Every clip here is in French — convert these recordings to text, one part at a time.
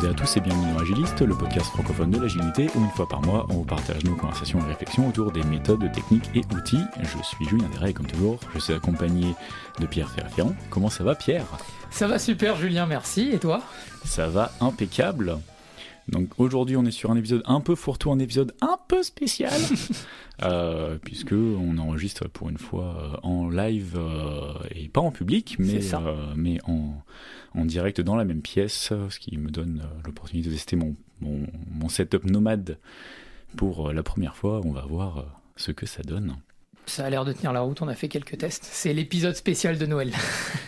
à tous et bienvenue dans Agiliste, le podcast francophone de l'agilité où une fois par mois on vous partage nos conversations et réflexions autour des méthodes, techniques et outils. Je suis Julien Desrayes comme toujours, je suis accompagné de Pierre Ferrand. Comment ça va Pierre ? Ça va super Julien, merci, et toi ? Ça va impeccable. Donc aujourd'hui on est sur un épisode un peu fourre-tout, un épisode un peu spécial puisque on enregistre pour une fois en live et pas en public mais en direct dans la même pièce, ce qui me donne l'opportunité de tester mon setup nomade pour la première fois. On va voir ce que ça donne. Ça a l'air de tenir la route, on a fait quelques tests. C'est l'épisode spécial de Noël.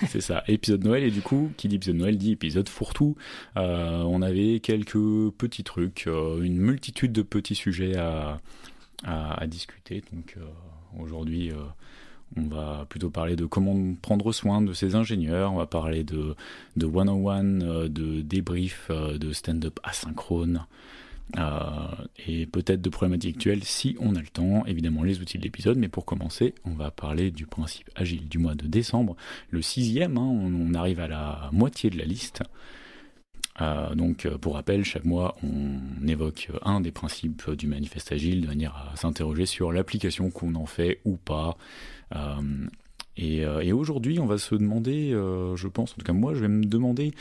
C'est ça, épisode Noël, et du coup, qui dit épisode Noël dit épisode fourre-tout. On avait quelques petits trucs, une multitude de petits sujets à discuter. Donc aujourd'hui, on va plutôt parler de comment prendre soin de ses ingénieurs, on va parler de one-on-one, de débrief, de stand-up asynchrone. Et peut-être de problématiques actuelles si on a le temps, évidemment les outils de l'épisode, mais pour commencer on va parler du principe agile du mois de décembre, le 6e, on arrive à la moitié de la liste. Donc pour rappel, chaque mois on évoque un des principes du manifeste agile de manière à s'interroger sur l'application qu'on en fait ou pas. Et aujourd'hui, on va se demander, je pense, en tout cas moi, je vais me demander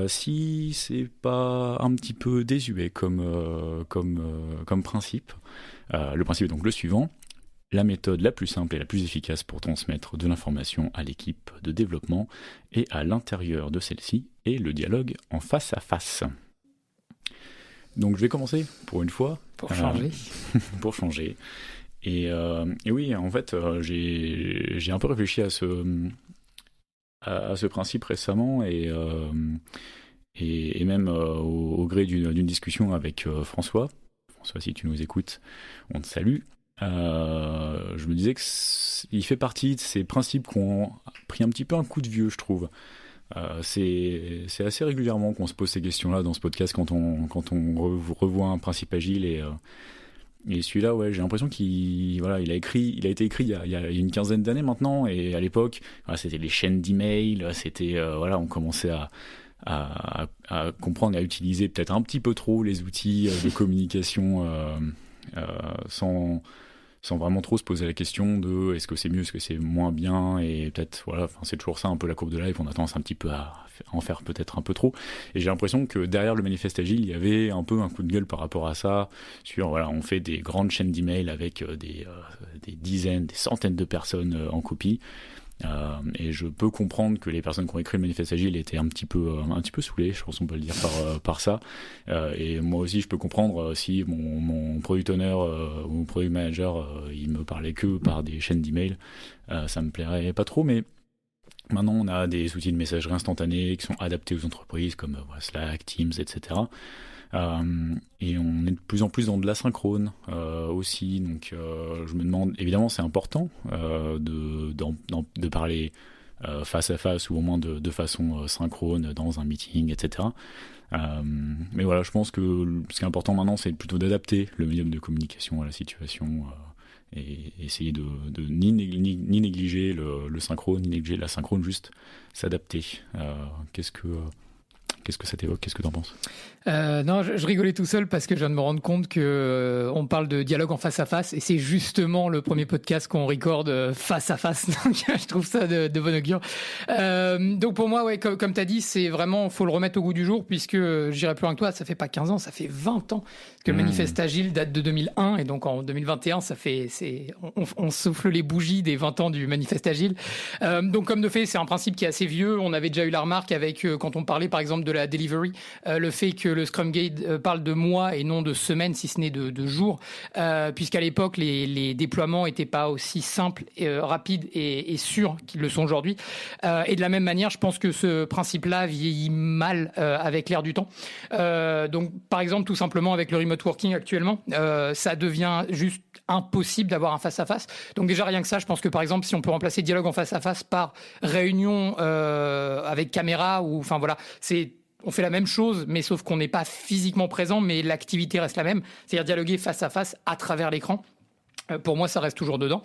si c'est pas un petit peu désuet comme principe. Le principe est donc le suivant: la méthode la plus simple et la plus efficace pour transmettre de l'information à l'équipe de développement et à l'intérieur de celle-ci est le dialogue en face à face. Donc je vais commencer pour une fois. Pour changer. Pour changer. Et oui, en fait, j'ai un peu réfléchi à ce principe récemment et même au gré d'une discussion avec François. François, si tu nous écoutes, on te salue. Je me disais qu'il fait partie de ces principes qui ont pris un petit peu un coup de vieux, je trouve. C'est assez régulièrement qu'on se pose ces questions-là dans ce podcast quand on revoit un principe agile et celui-là, ouais, j'ai l'impression qu'il a été écrit il y a une quinzaine d'années maintenant, et à l'époque, c'était les chaînes d'email, c'était on commençait à comprendre et à utiliser peut-être un petit peu trop les outils de communication sans vraiment trop se poser la question de est-ce que c'est mieux, est-ce que c'est moins bien, et peut-être c'est toujours ça un peu la courbe de life, on a tendance un petit peu à en faire peut-être un peu trop, et j'ai l'impression que derrière le manifeste agile il y avait un peu un coup de gueule par rapport à ça, sur on fait des grandes chaînes d'email avec des dizaines, des centaines de personnes en copie. Et je peux comprendre que les personnes qui ont écrit le manifeste agile étaient un petit peu saoulées, je pense qu'on peut le dire par ça. Et moi aussi, je peux comprendre si mon product owner ou mon product manager, il me parlait que par des chaînes d'email, ça me plairait pas trop. Mais maintenant, on a des outils de messagerie instantanée qui sont adaptés aux entreprises comme Slack, Teams, etc. Et on est de plus en plus dans de l'asynchrone aussi, donc je me demande, évidemment c'est important de parler face à face ou au moins de façon synchrone dans un meeting, etc. Mais voilà, je pense que ce qui est important maintenant c'est plutôt d'adapter le médium de communication à la situation et essayer de ni négliger le synchrone, ni négliger l'asynchrone, juste s'adapter. Qu'est-ce que ça t'évoque ? Qu'est-ce que t'en penses ? Non, je rigolais tout seul parce que je viens de me rendre compte que on parle de dialogue en face à face, et c'est justement le premier podcast qu'on recorde face à face. Donc je trouve ça de bonne augure. Donc pour moi, ouais, comme tu as dit, c'est vraiment, faut le remettre au goût du jour, puisque j'irai plus loin que toi, ça fait pas 15 ans, ça fait 20 ans que le manifeste agile date de 2001, et donc en 2021, on souffle les bougies des 20 ans du manifeste agile. Donc comme de fait, c'est un principe qui est assez vieux. On avait déjà eu la remarque avec quand on parlait par exemple de la delivery, le fait que le Scrum Guide parle de mois et non de semaines, si ce n'est de jours, puisqu'à l'époque les déploiements n'étaient pas aussi simples, rapides et sûrs qu'ils le sont aujourd'hui. Et de la même manière, je pense que ce principe-là vieillit mal avec l'ère du temps. Donc par exemple, tout simplement avec le remote working actuellement, ça devient juste impossible d'avoir un face-à-face. Donc déjà rien que ça, je pense que par exemple, si on peut remplacer dialogue en face-à-face par réunion avec caméra, ou enfin voilà, on fait la même chose, mais sauf qu'on n'est pas physiquement présent, mais l'activité reste la même, c'est-à-dire dialoguer face à face à travers l'écran. Pour moi, ça reste toujours dedans.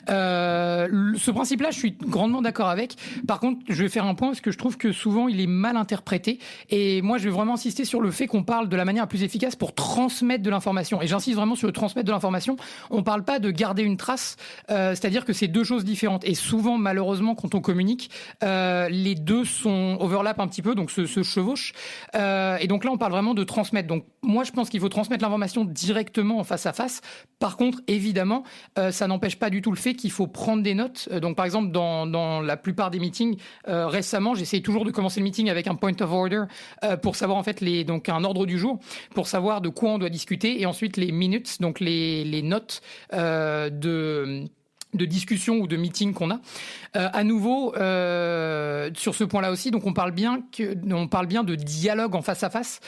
Ce principe-là, je suis grandement d'accord avec. Par contre, je vais faire un point parce que je trouve que souvent, il est mal interprété. Et moi, je vais vraiment insister sur le fait qu'on parle de la manière la plus efficace pour transmettre de l'information. Et j'insiste vraiment sur le transmettre de l'information. On ne parle pas de garder une trace. C'est-à-dire que c'est deux choses différentes. Et souvent, malheureusement, quand on communique, les deux overlappent un petit peu, donc se chevauchent. Et donc là, on parle vraiment de transmettre. Donc moi, je pense qu'il faut transmettre l'information directement en face à face. Par contre, évidemment, ça n'empêche pas du tout le fait qu'il faut prendre des notes. Donc, par exemple, dans la plupart des meetings, récemment, j'essaye toujours de commencer le meeting avec un point of order pour savoir en fait donc un ordre du jour, pour savoir de quoi on doit discuter, et ensuite les minutes, donc les notes de discussion ou de meeting qu'on a. À nouveau, sur ce point-là aussi, donc on parle bien de dialogue en face à face.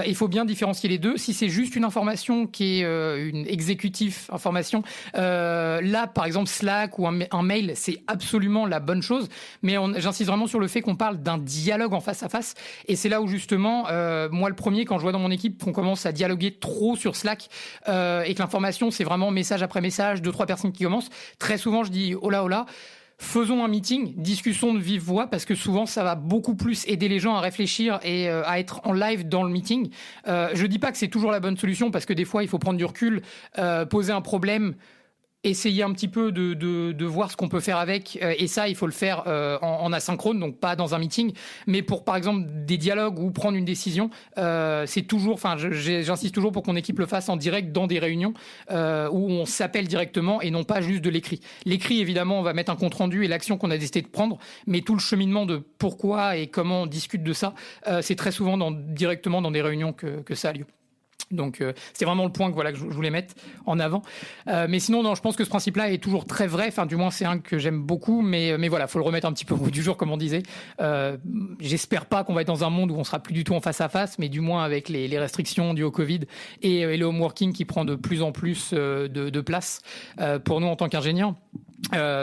Il faut bien différencier les deux. Si c'est juste une information qui est une exécutive information, là, par exemple, Slack ou un mail, c'est absolument la bonne chose. Mais j'insiste vraiment sur le fait qu'on parle d'un dialogue en face à face. Et c'est là où justement, moi, le premier, quand je vois dans mon équipe qu'on commence à dialoguer trop sur Slack et que l'information, c'est vraiment message après message, 2-3 personnes qui commencent, très souvent, je dis, oh là, faisons un meeting, discussion de vive voix, parce que souvent, ça va beaucoup plus aider les gens à réfléchir et à être en live dans le meeting. Je dis pas que c'est toujours la bonne solution, parce que des fois, il faut prendre du recul, poser un problème, essayer un petit peu de voir ce qu'on peut faire avec, et ça il faut le faire en asynchrone, donc pas dans un meeting, mais pour par exemple des dialogues ou prendre une décision, c'est toujours, enfin j'insiste toujours pour qu'on équipe le fasse en direct dans des réunions où on s'appelle directement et non pas juste de l'écrit. L'écrit, évidemment, on va mettre un compte rendu et l'action qu'on a décidé de prendre, mais tout le cheminement de pourquoi et comment on discute de ça, c'est très souvent directement dans des réunions que ça a lieu. Donc c'est vraiment le point que je voulais mettre en avant. Mais sinon, non, je pense que ce principe-là est toujours très vrai. Enfin, du moins, c'est un que j'aime beaucoup. Mais voilà, faut le remettre un petit peu au bout du jour, comme on disait. J'espère pas qu'on va être dans un monde où on sera plus du tout en face à face, mais du moins avec les restrictions dues au Covid et le home working qui prend de plus en plus de place pour nous en tant qu'ingénieurs.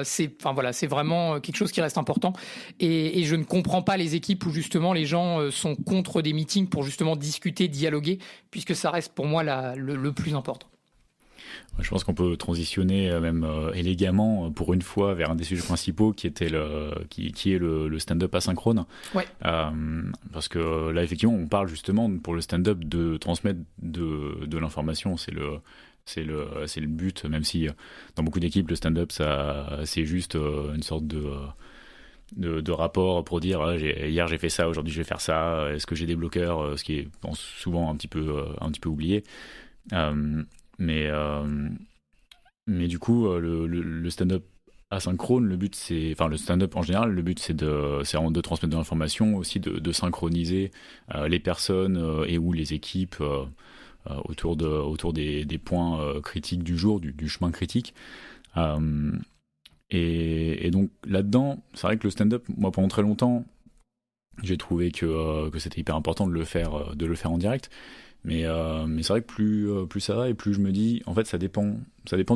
C'est vraiment quelque chose qui reste important, et je ne comprends pas les équipes où justement les gens sont contre des meetings pour justement discuter, dialoguer, puisque ça reste pour moi le plus important. Je pense qu'on peut transitionner même élégamment pour une fois vers un des sujets principaux qui était qui est le stand-up asynchrone. Ouais. Parce que là effectivement on parle justement pour le stand-up de transmettre de l'information, c'est le but, même si dans beaucoup d'équipes le stand-up c'est juste une sorte de rapport pour dire hier j'ai fait ça, aujourd'hui je vais faire ça, est-ce que j'ai des bloqueurs, ce qui est souvent un petit peu oublié. Mais du coup le stand-up asynchrone, le but c'est, enfin le stand-up en général, le but c'est vraiment de transmettre de l'information, aussi de synchroniser les personnes et ou les équipes autour des points critiques du jour, du chemin critique. Et donc là-dedans, c'est vrai que le stand-up, moi pendant très longtemps, j'ai trouvé que c'était hyper important de le faire en direct. Mais c'est vrai que plus ça va et plus je me dis, en fait ça dépend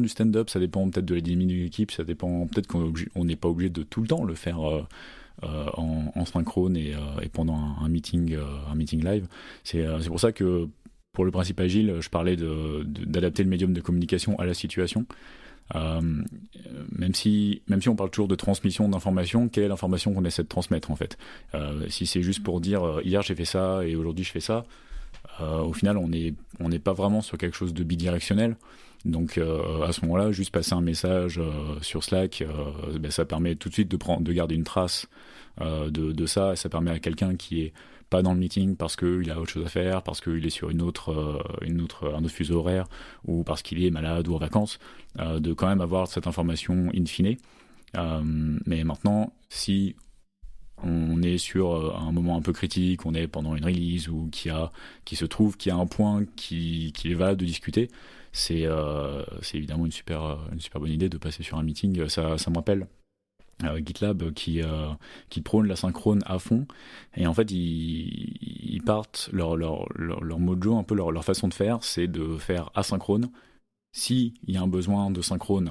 du stand-up, ça dépend peut-être de la dynamique de l'équipe, ça dépend peut-être qu'on n'est pas obligé de tout le temps le faire en synchrone et pendant un meeting live. C'est pour ça que pour le principe agile, je parlais d'adapter le médium de communication à la situation. Même si on parle toujours de transmission d'informations, quelle est l'information qu'on essaie de transmettre en fait? Si c'est juste pour dire hier j'ai fait ça et aujourd'hui je fais ça, au final on n'est pas vraiment sur quelque chose de bidirectionnel. Donc à ce moment-là, juste passer un message sur Slack, ça permet tout de suite de garder une trace de ça, et ça permet à quelqu'un qui est pas dans le meeting parce qu'il a autre chose à faire, parce qu'il est sur un autre fuseau horaire, ou parce qu'il est malade ou en vacances, de quand même avoir cette information in fine. Mais maintenant, si on est sur un moment un peu critique, on est pendant une release ou qui se trouve qu'il y a un point qui est valable de discuter, c'est évidemment une super bonne idée de passer sur un meeting. Ça me rappelle GitLab qui prône la synchrone à fond, et en fait ils partent leur mojo, un peu leur façon de faire, c'est de faire asynchrone. S'il y a un besoin de synchrone,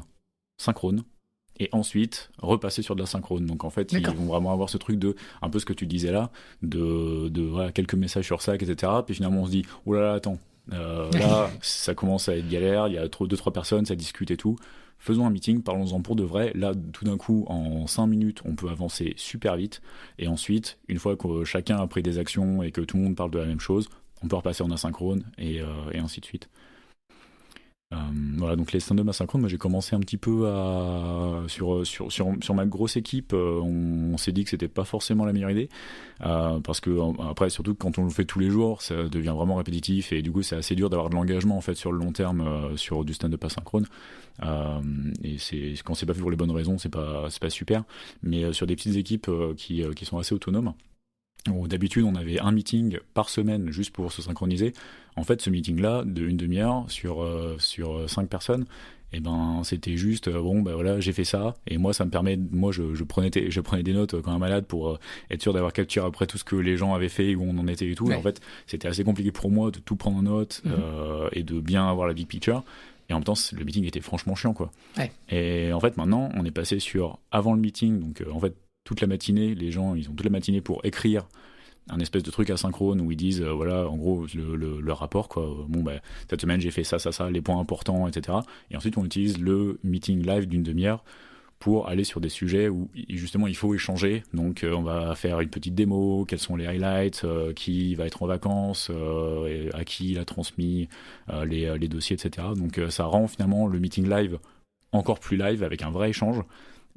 et ensuite repasser sur de la synchrone. Donc en fait D'accord. Ils vont vraiment avoir ce truc de un peu ce que tu disais là, de voilà, quelques messages sur Slack, etc. Puis finalement on se dit oh là là, attends, Là, ça commence à être galère, il y a 2-3 personnes, ça discute et tout. Faisons un meeting, parlons-en pour de vrai. Là, tout d'un coup, en 5 minutes, on peut avancer super vite. Et ensuite, une fois que chacun a pris des actions et que tout le monde parle de la même chose, on peut repasser en asynchrone et ainsi de suite. Voilà, donc les stand-up asynchrones, moi j'ai commencé un petit peu sur ma grosse équipe, on s'est dit que c'était pas forcément la meilleure idée, parce que après, surtout quand on le fait tous les jours, ça devient vraiment répétitif et du coup c'est assez dur d'avoir de l'engagement en fait sur le long terme sur du stand-up asynchrone. Et quand c'est pas fait pour les bonnes raisons, c'est pas super, mais sur des petites équipes qui sont assez autonomes. D'habitude, on avait un meeting par semaine juste pour se synchroniser. En fait, ce meeting-là, de une demi-heure sur 5 personnes, et ben, c'était juste, voilà, j'ai fait ça, et moi, ça me permet, je prenais des notes comme un malade pour être sûr d'avoir capturé après tout ce que les gens avaient fait, où on en était et tout. Ouais. Et en fait, c'était assez compliqué pour moi de tout prendre en note et de bien avoir la big picture. Et en même temps, le meeting était franchement chiant, quoi. Ouais. Et en fait, maintenant, on est passé sur avant le meeting, donc en fait, toute la matinée, les gens, ils ont toute la matinée pour écrire un espèce de truc asynchrone où ils disent, voilà, en gros, le rapport, quoi. Cette semaine, j'ai fait ça, les points importants, etc. Et ensuite, on utilise le meeting live d'une demi-heure pour aller sur des sujets où, justement, il faut échanger. Donc, on va faire une petite démo, quels sont les highlights, qui va être en vacances, à qui il a transmis les dossiers, etc. Donc, ça rend finalement le meeting live encore plus live avec un vrai échange.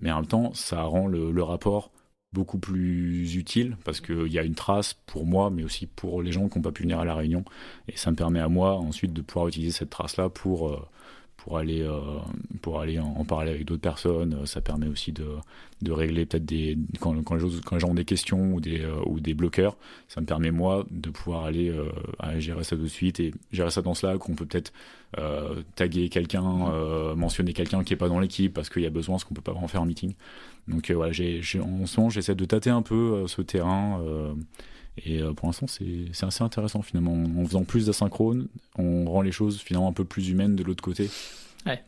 Mais en même temps, ça rend le rapport beaucoup plus utile parce qu'il y a une trace pour moi, mais aussi pour les gens qui n'ont pas pu venir à la réunion. Et ça me permet à moi ensuite de pouvoir utiliser cette trace-là pour aller en parler avec d'autres personnes. Ça permet aussi de régler peut-être quand les gens ont des questions ou des bloqueurs. Ça me permet moi de pouvoir aller à gérer ça de suite et gérer ça dans Slack. On peut peut-être taguer quelqu'un, mentionner quelqu'un qui n'est pas dans l'équipe parce qu'il y a besoin, ce qu'on peut pas vraiment faire en meeting. Donc voilà, en ce moment j'essaie de tâter un peu ce terrain. Et pour l'instant, c'est assez intéressant finalement. En faisant plus d'asynchrone, on rend les choses finalement un peu plus humaines de l'autre côté. Ouais.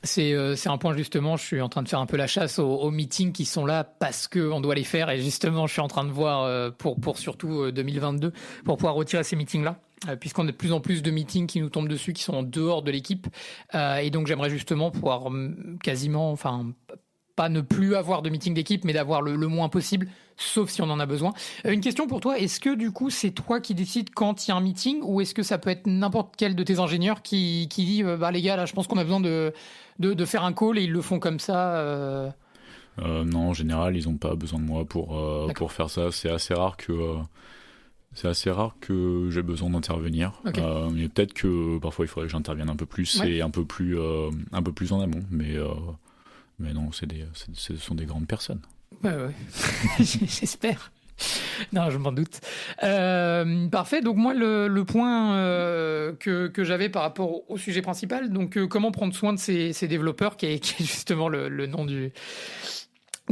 C'est un point justement, je suis en train de faire un peu la chasse aux meetings qui sont là parce qu'on doit les faire. Et justement, je suis en train de voir pour surtout 2022, pour pouvoir retirer ces meetings-là. Puisqu'on a de plus en plus de meetings qui nous tombent dessus, qui sont en dehors de l'équipe. Et donc, j'aimerais justement pouvoir pas ne plus avoir de meeting d'équipe, mais d'avoir le moins possible, sauf si on en a besoin. Une question pour toi, est-ce que du coup c'est toi qui décides quand il y a un meeting ou est-ce que ça peut être n'importe quel de tes ingénieurs qui dit les gars là je pense qu'on a besoin de faire un call et ils le font comme ça Non, en général ils n'ont pas besoin de moi pour faire ça. C'est assez rare que j'ai besoin d'intervenir. Okay. Mais peut-être que parfois il faudrait que j'intervienne un peu plus et un peu plus en amont, mais non, ce sont des grandes personnes. Ouais. J'espère. Non, je m'en doute. Parfait. Donc moi, le point que j'avais par rapport au sujet principal, donc comment prendre soin de ces développeurs, qui est justement le nom du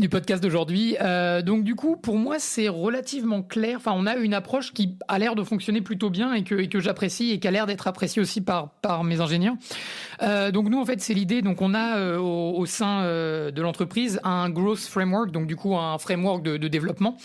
podcast d'aujourd'hui. Donc du coup, pour moi, c'est relativement clair. Enfin, on a une approche qui a l'air de fonctionner plutôt bien et que j'apprécie et qui a l'air d'être appréciée aussi par mes ingénieurs. Donc nous, en fait, c'est l'idée. Donc on a au sein de l'entreprise un growth framework, donc du coup un framework de développement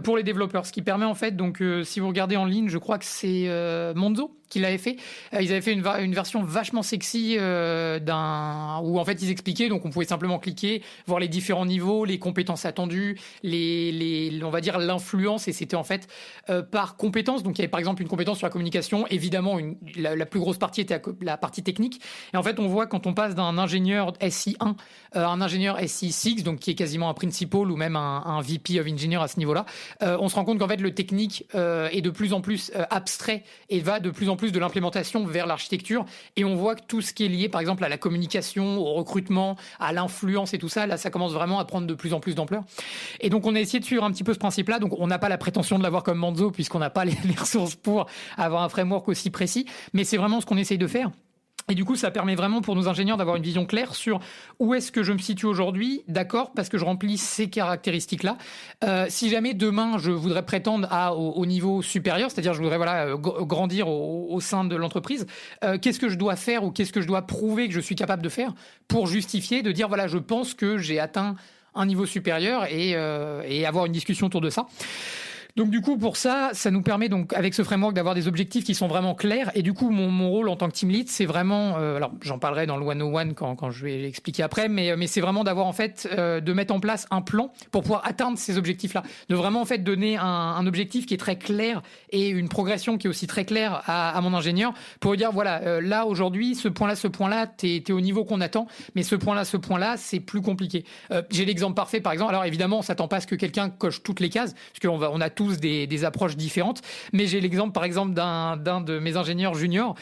pour les développeurs, ce qui permet en fait, donc si vous regardez en ligne, je crois que c'est Monzo qui l'avait fait. Ils avaient fait une version vachement sexy où en fait ils expliquaient, donc on pouvait simplement cliquer, voir les différents niveaux, les compétences attendues, on va dire l'influence, et c'était en fait par compétence. Donc il y avait par exemple une compétence sur la communication, évidemment la plus grosse partie était la partie technique, et en fait on voit quand on passe d'un ingénieur SI1 à un ingénieur SI6, donc qui est quasiment un principal ou même un VP of Engineer à ce niveau-là, on se rend compte qu'en fait le technique est de plus en plus abstrait et va de plus en plus de l'implémentation vers l'architecture, et on voit que tout ce qui est lié par exemple à la communication, au recrutement, à l'influence et tout ça, là ça commence vraiment à prendre de plus en plus d'ampleur. Et donc on a essayé de suivre un petit peu ce principe-là. Donc on n'a pas la prétention de l'avoir comme Monzo puisqu'on n'a pas les ressources pour avoir un framework aussi précis, mais c'est vraiment ce qu'on essaye de faire. Et du coup, ça permet vraiment pour nos ingénieurs d'avoir une vision claire sur où est-ce que je me situe aujourd'hui, d'accord, parce que je remplis ces caractéristiques-là. Si jamais demain, je voudrais prétendre au niveau supérieur, c'est-à-dire je voudrais grandir au sein de l'entreprise, qu'est-ce que je dois faire ou qu'est-ce que je dois prouver que je suis capable de faire pour justifier, de dire, voilà, je pense que j'ai atteint un niveau supérieur et avoir une discussion autour de ça. Donc du coup pour ça nous permet donc avec ce framework d'avoir des objectifs qui sont vraiment clairs et du coup mon rôle en tant que team lead c'est vraiment alors j'en parlerai dans le 101 quand je vais l'expliquer après mais c'est vraiment d'avoir en fait de mettre en place un plan pour pouvoir atteindre ces objectifs là, de vraiment en fait donner un objectif qui est très clair et une progression qui est aussi très claire à mon ingénieur pour lui dire voilà là aujourd'hui ce point là t'es au niveau qu'on attend mais ce point là c'est plus compliqué. J'ai l'exemple parfait par exemple, alors évidemment on s'attend pas à ce que quelqu'un coche toutes les cases parce qu'on a tous des approches différentes, mais j'ai l'exemple par exemple d'un de mes ingénieurs juniors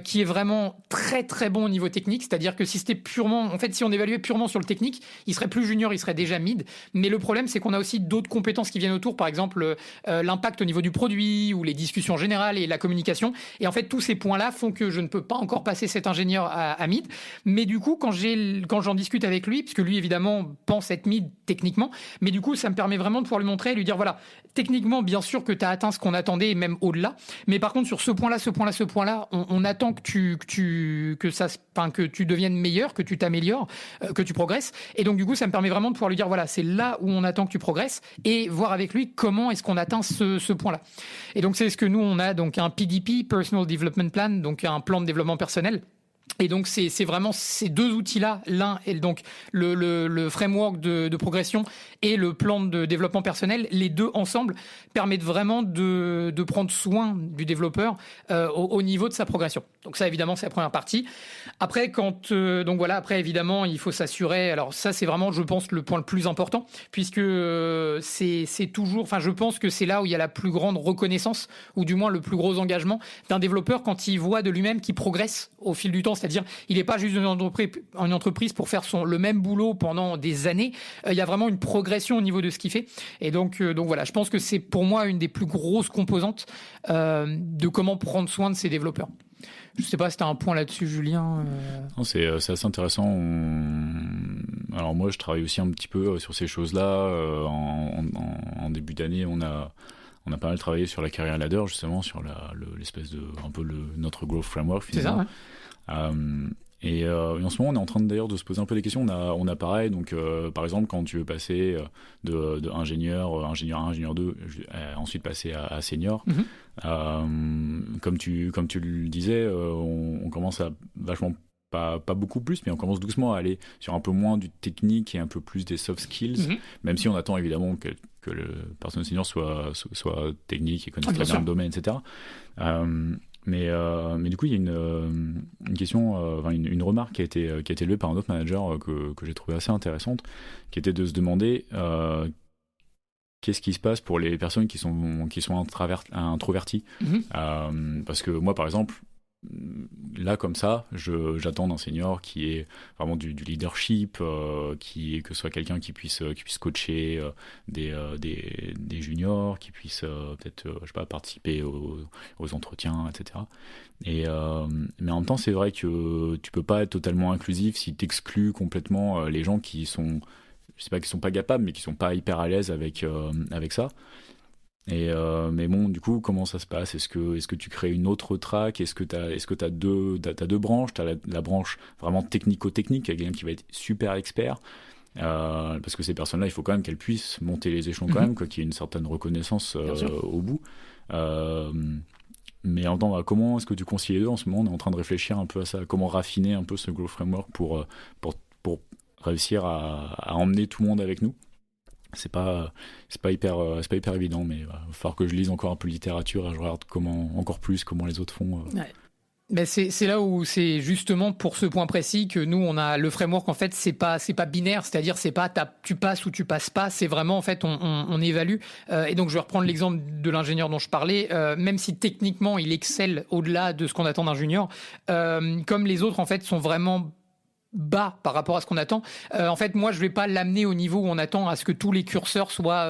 qui est vraiment très très bon au niveau technique, c'est-à-dire que si c'était purement, en fait si on évaluait purement sur le technique, il serait plus junior, il serait déjà mid, mais le problème c'est qu'on a aussi d'autres compétences qui viennent autour, par exemple l'impact au niveau du produit ou les discussions générales et la communication, et en fait tous ces points-là font que je ne peux pas encore passer cet ingénieur à mid, mais du coup quand j'en discute avec lui, parce que lui évidemment pense être mid techniquement, mais du coup ça me permet vraiment de pouvoir lui montrer et lui dire voilà, techniquement, bien sûr que tu as atteint ce qu'on attendait, et même au-delà. Mais par contre, sur ce point-là, on attend que tu deviennes meilleur, que tu t'améliores, que tu progresses. Et donc, du coup, ça me permet vraiment de pouvoir lui dire, voilà, c'est là où on attend que tu progresses et voir avec lui comment est-ce qu'on atteint ce point-là. Et donc, c'est ce que nous, on a donc un PDP, Personal Development Plan, donc un plan de développement personnel. Et donc c'est vraiment ces deux outils-là, l'un et donc le framework de progression et le plan de développement personnel, les deux ensemble permettent vraiment de prendre soin du développeur au niveau de sa progression. Donc ça évidemment c'est la première partie. Après après évidemment il faut s'assurer. Alors ça c'est vraiment je pense le point le plus important puisque c'est toujours. Enfin je pense que c'est là où il y a la plus grande reconnaissance ou du moins le plus gros engagement d'un développeur quand il voit de lui-même qu'il progresse au fil du temps. C'est-à-dire, il n'est pas juste une entreprise pour faire le même boulot pendant des années. Il y a vraiment une progression au niveau de ce qu'il fait. Et donc voilà, je pense que c'est pour moi une des plus grosses composantes de comment prendre soin de ses développeurs. Je ne sais pas si tu as un point là-dessus, Julien. Non, c'est assez intéressant. Alors moi, je travaille aussi un petit peu sur ces choses-là. En début d'année, on a pas mal travaillé sur la carrière ladder, justement, sur l'espèce de un peu notre growth framework finalement. C'est ça, ouais. Et en ce moment, on est en train d'ailleurs de se poser un peu des questions. On a pareil, donc par exemple, quand tu veux passer de ingénieur 1, ingénieur 2, ensuite passer à senior, comme tu le disais, on commence à vachement pas beaucoup plus, mais on commence doucement à aller sur un peu moins du technique et un peu plus des soft skills, même si on attend évidemment que le personnel senior soit technique et connaisse très bien le domaine, etc. Mais du coup, il y a une question, une remarque qui a été levée par un autre manager que j'ai trouvé assez intéressante, qui était de se demander qu'est-ce qui se passe pour les personnes qui sont introverties. Parce que moi, par exemple, là comme ça, j'attends d'un senior qui est vraiment du leadership, que ce soit quelqu'un qui puisse coacher des juniors, qui puisse peut-être je sais pas, participer aux entretiens, etc. Mais en même temps, c'est vrai que tu peux pas être totalement inclusif si tu exclus complètement les gens qui sont, je sais pas, qui sont pas capables, mais qui sont pas hyper à l'aise avec ça. Mais bon, du coup, comment ça se passe ? Est-ce que tu crées une autre track ? Est-ce que t'as deux branches ? T'as la branche vraiment technico-technique, avec quelqu'un qui va être super expert, parce que ces personnes-là, il faut quand même qu'elles puissent monter les échelons quand même, quoi, qu'il y ait une certaine reconnaissance au bout. Mais en temps, comment est-ce que tu concilies les deux ? En ce moment, on est en train de réfléchir un peu à ça, comment raffiner un peu ce Growth Framework pour réussir à emmener tout le monde avec nous. C'est pas hyper évident, mais il va falloir que je lise encore un peu de littérature et je regarde comment les autres font. Ouais. Ben c'est là où c'est justement pour ce point précis que nous on a le framework. En fait c'est pas binaire, c'est-à-dire c'est pas tu passes ou tu passes pas, c'est vraiment en fait on évalue. Et donc je vais reprendre l'exemple de l'ingénieur dont je parlais, même si techniquement il excelle au-delà de ce qu'on attend d'un junior, comme les autres en fait sont vraiment bas par rapport à ce qu'on attend. En fait, moi, je vais pas l'amener au niveau où on attend à ce que tous les curseurs soient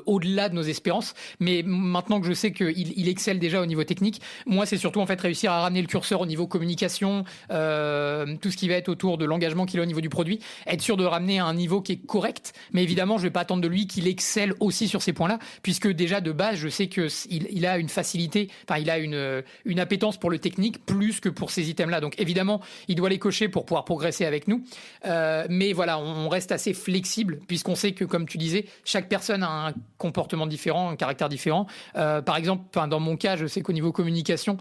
au-delà de nos espérances. Mais maintenant que je sais qu'il excelle déjà au niveau technique, moi, c'est surtout en fait réussir à ramener le curseur au niveau communication, tout ce qui va être autour de l'engagement qu'il a au niveau du produit, être sûr de ramener à un niveau qui est correct. Mais évidemment, je vais pas attendre de lui qu'il excelle aussi sur ces points-là, puisque déjà de base, je sais que il a une facilité, enfin, il a une appétence pour le technique plus que pour ces items-là. Donc évidemment, il doit les cocher pour pouvoir progresser casser avec nous. Mais voilà, on reste assez flexible puisqu'on sait que, comme tu disais, chaque personne a un comportement différent, un caractère différent. Par exemple, dans mon cas, je sais qu'au niveau communication,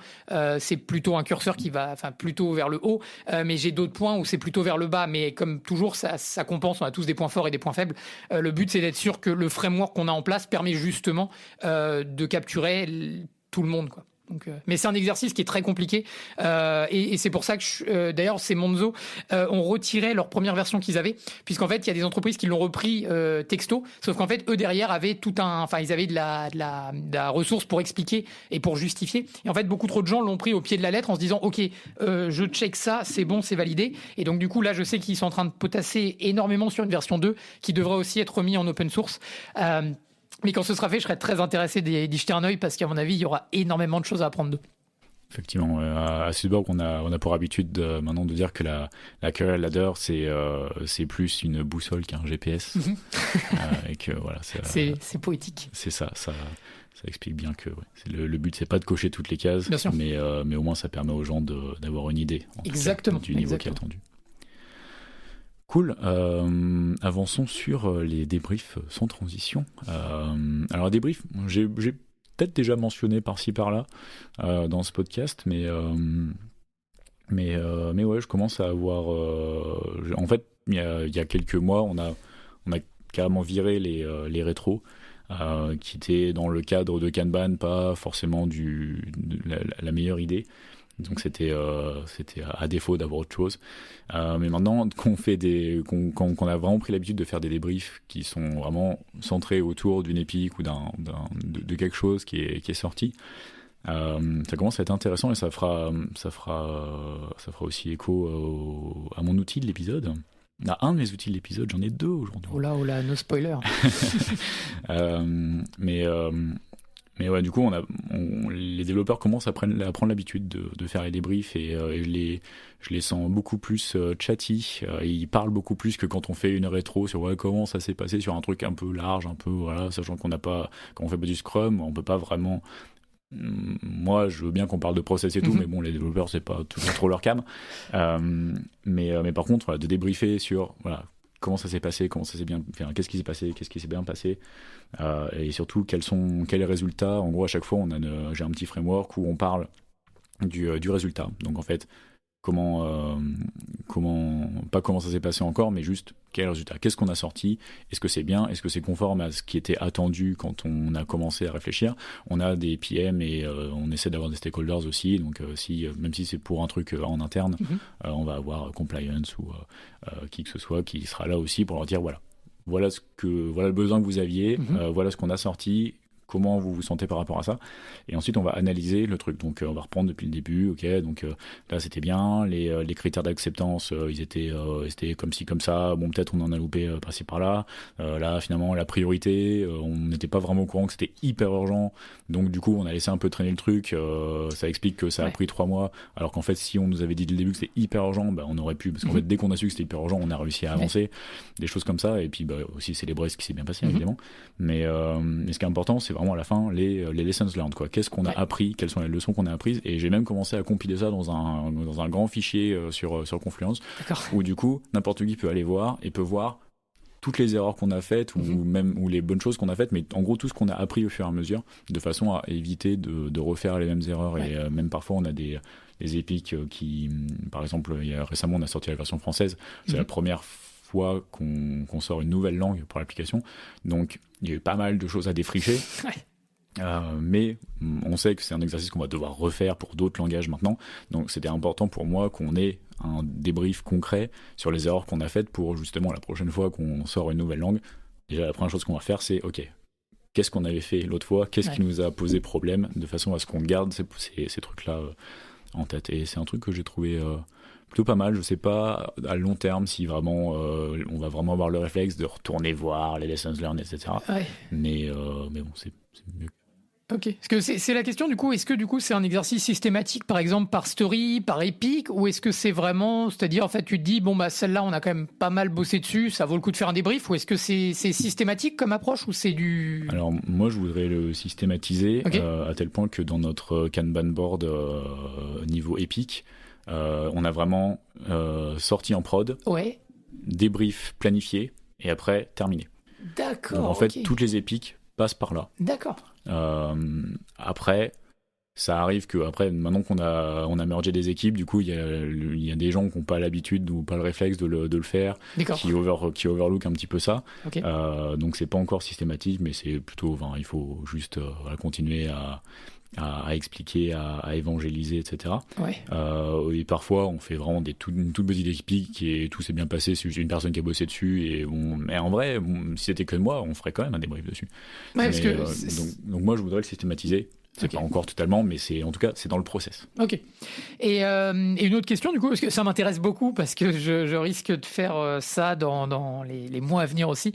c'est plutôt un curseur qui va plutôt vers le haut, mais j'ai d'autres points où c'est plutôt vers le bas. Mais comme toujours, ça compense. On a tous des points forts et des points faibles. Le but, c'est d'être sûr que le framework qu'on a en place permet justement de capturer tout le monde, quoi. Donc, mais c'est un exercice qui est très compliqué et c'est pour ça que d'ailleurs ces Monzo ont retiré leur première version qu'ils avaient, puisqu'en fait il y a des entreprises qui l'ont repris texto, sauf qu'en fait eux derrière avaient ils avaient de la ressource pour expliquer et pour justifier, et en fait beaucoup trop de gens l'ont pris au pied de la lettre en se disant ok, je check ça, c'est bon, c'est validé. Et donc du coup là je sais qu'ils sont en train de potasser énormément sur une version 2 qui devrait aussi être remis en open source. Mais quand ce sera fait, je serais très intéressé d'y jeter un œil parce qu'à mon avis, il y aura énormément de choses à apprendre d'eux. Effectivement, à Sudborg, on a pour habitude maintenant de dire que la Career Ladder, c'est plus une boussole qu'un GPS. Et que voilà, c'est poétique. C'est ça explique bien que le but, c'est pas de cocher toutes les cases, mais au moins ça permet aux gens d'avoir une idée du niveau qui est attendu. Cool. Avançons sur les débriefs sans transition. Alors, débriefs, j'ai peut-être déjà mentionné par-ci par-là dans ce podcast, mais ouais, je commence à avoir. En fait, il y a quelques mois, on a carrément viré les rétros. Qui étaient dans le cadre de Kanban, pas forcément la meilleure idée. Donc c'était à défaut d'avoir autre chose. Mais maintenant qu'on a vraiment pris l'habitude de faire des débriefs qui sont vraiment centrés autour d'une épique ou de quelque chose qui est sorti, ça commence à être intéressant et ça fera aussi écho à mon outil de l'épisode. Un de mes outils de l'épisode, j'en ai 2 aujourd'hui. Oh là, no spoiler. Mais ouais, du coup, les développeurs commencent à prendre l'habitude de faire les débriefs et je les sens beaucoup plus chatty. Ils parlent beaucoup plus que quand on fait une rétro sur comment ça s'est passé sur un truc un peu large, un peu voilà, sachant quand on fait pas du Scrum, on peut pas vraiment. Moi, je veux bien qu'on parle de process et tout, mais bon, les développeurs, c'est pas toujours trop leur cam. Mais par contre, voilà, de débriefer sur comment ça s'est passé, qu'est-ce qui s'est passé, qu'est-ce qui s'est bien passé, et surtout quels résultats. En gros, à chaque fois, j'ai un petit framework où on parle du résultat. Donc en fait, pas comment ça s'est passé encore, mais juste quel résultat, qu'est-ce qu'on a sorti, est-ce que c'est bien, est-ce que c'est conforme à ce qui était attendu quand on a commencé à réfléchir. On a des PM et on essaie d'avoir des stakeholders aussi, donc même si c'est pour un truc en interne, on va avoir compliance ou qui que ce soit qui sera là aussi pour leur dire voilà le besoin que vous aviez, voilà ce qu'on a sorti, comment vous vous sentez par rapport à ça, et ensuite on va analyser le truc. Donc on va reprendre depuis le début. Ok, donc là c'était bien, les critères d'acceptance ils étaient comme ci comme ça, bon peut-être on en a loupé par-ci par-là, là finalement la priorité on n'était pas vraiment au courant que c'était hyper urgent, donc du coup on a laissé un peu traîner le truc, ça explique que ça a pris 3 mois, alors qu'en fait si on nous avait dit dès le début que c'était hyper urgent, on aurait pu, parce qu'en fait dès qu'on a su que c'était hyper urgent on a réussi à avancer, des choses comme ça, et puis aussi célébrer ce qui s'est bien passé évidemment, mais ce qui est important c'est vraiment à la fin les lessons learned, quoi. Qu'est-ce qu'on a appris, quelles sont les leçons qu'on a apprises, et j'ai même commencé à compiler ça dans un grand fichier sur Confluence. D'accord. Où du coup n'importe qui peut aller voir et peut voir toutes les erreurs qu'on a faites ou les bonnes choses qu'on a faites, mais en gros tout ce qu'on a appris au fur et à mesure, de façon à éviter de refaire les mêmes erreurs. Et même parfois on a des épiques qui, par exemple, récemment on a sorti la version française, c'est la première fois qu'on sort une nouvelle langue pour l'application, donc il y a eu pas mal de choses à défricher. Mais on sait que c'est un exercice qu'on va devoir refaire pour d'autres langages maintenant, donc c'était important pour moi qu'on ait un débrief concret sur les erreurs qu'on a faites pour justement la prochaine fois qu'on sort une nouvelle langue. Déjà la première chose qu'on va faire c'est ok, qu'est-ce qu'on avait fait l'autre fois, qu'est-ce qui nous a posé problème, de façon à ce qu'on garde ces trucs là en tête. Et c'est un truc que j'ai trouvé plutôt pas mal. Je sais pas à long terme si vraiment on va vraiment avoir le réflexe de retourner voir les lessons learned, etc. Mais bon, c'est mieux. Ok. Est-ce que c'est la question du coup, est-ce que du coup c'est un exercice systématique, par exemple par story, par épique, ou est-ce que c'est vraiment, c'est-à-dire en fait tu te dis bon celle-là on a quand même pas mal bossé dessus, ça vaut le coup de faire un débrief, ou est-ce que c'est systématique comme approche, ou c'est du... Alors moi je voudrais le systématiser à tel point que dans notre Kanban board niveau épique, On a vraiment sorti en prod, Ouais. débrief planifié, et après terminé. D'accord. Donc en fait, ok. toutes les épiques passent par là. D'accord. Après, ça arrive que après, maintenant qu'on a mergé des équipes, du coup, il y a des gens qui n'ont pas l'habitude ou pas le réflexe de le faire, D'accord. qui overlook un petit peu ça. Ok. Donc c'est pas encore systématique, mais c'est plutôt, il faut juste continuer à expliquer, à évangéliser, etc. Ouais. Et parfois, on fait vraiment une toute petite épique et tout s'est bien passé. C'est juste une personne qui a bossé dessus. Mais en vrai, si c'était que de moi, on ferait quand même un débrief dessus. Ouais, parce que Donc moi, je voudrais le systématiser. C'est pas encore totalement, mais en tout cas, c'est dans le process. Ok. Et une autre question, du coup, parce que ça m'intéresse beaucoup, parce que je risque de faire ça dans les mois à venir aussi.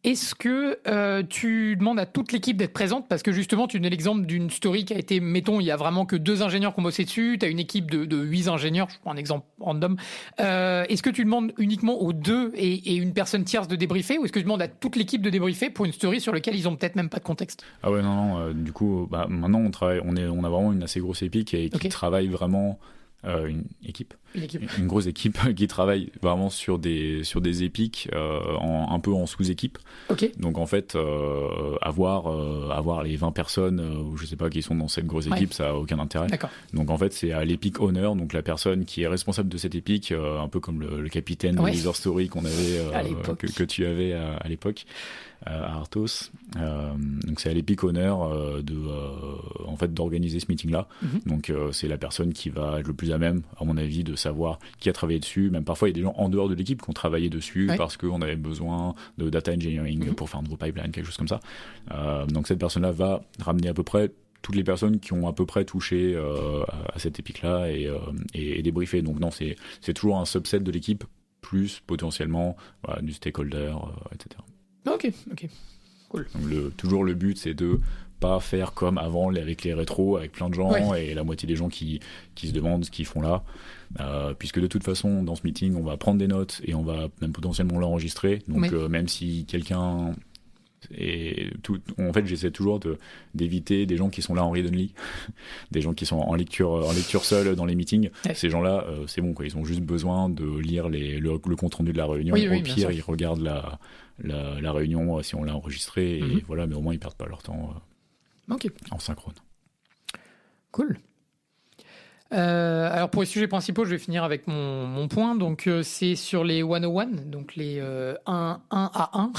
Est-ce que tu demandes à toute l'équipe d'être présente? Parce que justement, tu donnes l'exemple d'une story qui a été, mettons, il y a vraiment que 2 ingénieurs qui ont bossé dessus, tu as une équipe de 8 ingénieurs, je prends un exemple random. Est-ce que tu demandes uniquement aux 2 et une personne tierce de débriefer, ou est-ce que tu demandes à toute l'équipe de débriefer pour une story sur laquelle ils ont peut-être même pas de contexte? Ah ouais, non, du coup, maintenant, on a vraiment une assez grosse épique et qui travaille vraiment... Une grosse équipe qui travaille vraiment sur des épiques un peu en sous-équipe. Okay. Donc en fait, avoir les 20 personnes ou je sais pas qui sont dans cette grosse équipe, ça a aucun intérêt. D'accord. Donc en fait, c'est à l'épique owner, donc la personne qui est responsable de cette épique, un peu comme le capitaine de User Story qu'on avait que tu avais à l'époque. À Arthos. Donc c'est à l'Epic Owner en fait d'organiser ce meeting là. Donc c'est la personne qui va être le plus à même, à mon avis, de savoir qui a travaillé dessus. Même parfois il y a des gens en dehors de l'équipe qui ont travaillé dessus parce qu'on avait besoin de data engineering pour faire un nouveau pipeline, quelque chose comme ça. Donc cette personne là va ramener à peu près toutes les personnes qui ont à peu près touché à cette épique là et débriefer. Donc non, c'est toujours un subset de l'équipe plus potentiellement du stakeholder, etc. Ok, cool. Donc toujours le but, c'est de pas faire comme avant avec les rétros, avec plein de gens et la moitié des gens qui se demandent ce qu'ils font là. Puisque de toute façon, dans ce meeting, on va prendre des notes et on va même potentiellement l'enregistrer. Donc même si quelqu'un... en fait, j'essaie toujours d'éviter des gens qui sont là en read only, des gens qui sont en lecture seule dans les meetings. Ces gens-là, c'est bon, quoi. Ils ont juste besoin de lire le compte rendu de la réunion. Au pire, ils regardent la réunion si on l'a enregistrée et voilà, mais au moins ils perdent pas leur temps en synchrone. Cool. Alors pour les sujets principaux, je vais finir avec mon point. Donc c'est sur les 101, donc les 1 à 1.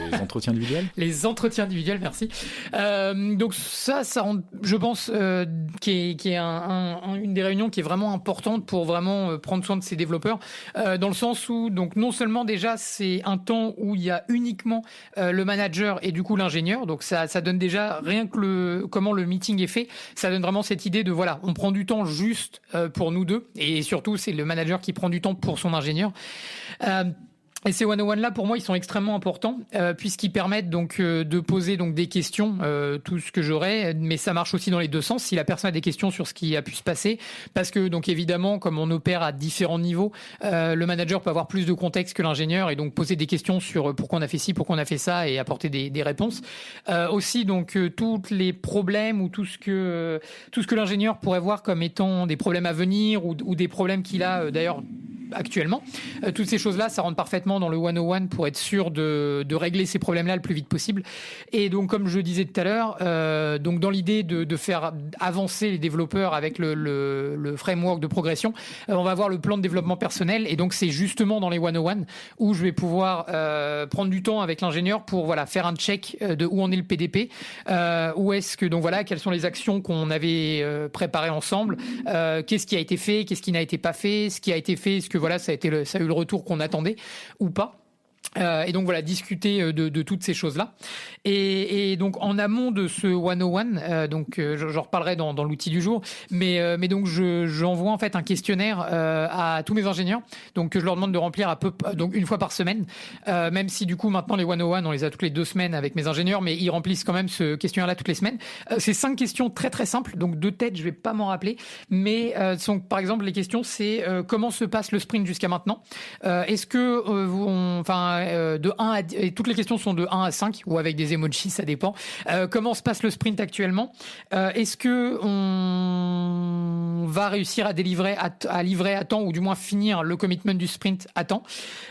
Les entretiens individuels. Les entretiens individuels, merci. Donc ça je pense, qui est une des réunions qui est vraiment importante pour vraiment prendre soin de ces développeurs, dans le sens où donc non seulement déjà c'est un temps où il y a uniquement le manager et du coup l'ingénieur. Donc ça donne déjà rien que comment le meeting est fait, ça donne vraiment cette idée de voilà, on prend du temps juste pour nous deux et surtout c'est le manager qui prend du temps pour son ingénieur. Et ces 101 là, pour moi, ils sont extrêmement importants puisqu'ils permettent donc de poser donc des questions, tout ce que j'aurais, mais ça marche aussi dans les deux sens. Si la personne a des questions sur ce qui a pu se passer, parce que donc évidemment, comme on opère à différents niveaux, le manager peut avoir plus de contexte que l'ingénieur et donc poser des questions sur pourquoi on a fait ci, pourquoi on a fait ça et apporter des réponses. Aussi donc tous les problèmes ou tout ce que l'ingénieur pourrait voir comme étant des problèmes à venir ou des problèmes qu'il a d'ailleurs actuellement. Toutes ces choses-là, ça rentre parfaitement dans le 101 pour être sûr de régler ces problèmes-là le plus vite possible. Et donc, comme je disais tout à l'heure, donc dans l'idée de faire avancer les développeurs avec le framework de progression, on va avoir le plan de développement personnel. Et donc, c'est justement dans les 101 où je vais pouvoir prendre du temps avec l'ingénieur pour voilà faire un check de où en est le PDP, où est-ce que donc voilà quelles sont les actions qu'on avait préparées ensemble, qu'est-ce qui a été fait, qu'est-ce qui n'a été pas fait, ce qui a été fait, est-ce que voilà ça a eu le retour qu'on attendait ou pas. Et donc voilà, discuter de toutes ces choses-là. Et donc en amont de ce 101, donc j'en reparlerai dans l'outil du jour, mais donc j'envoie en fait un questionnaire à tous mes ingénieurs, donc que je leur demande de remplir donc une fois par semaine, même si du coup maintenant les 101 on les a toutes les 2 semaines avec mes ingénieurs, mais ils remplissent quand même ce questionnaire-là toutes les semaines. C'est 5 questions très très simples, donc de tête je vais pas m'en rappeler, mais sont par exemple les questions c'est comment se passe le sprint jusqu'à maintenant, est-ce que de 1 à 10, et toutes les questions sont de 1 à 5 ou avec des emojis, ça dépend. Comment se passe le sprint actuellement? Est-ce que on va réussir à livrer à temps, ou du moins finir le commitment du sprint à temps?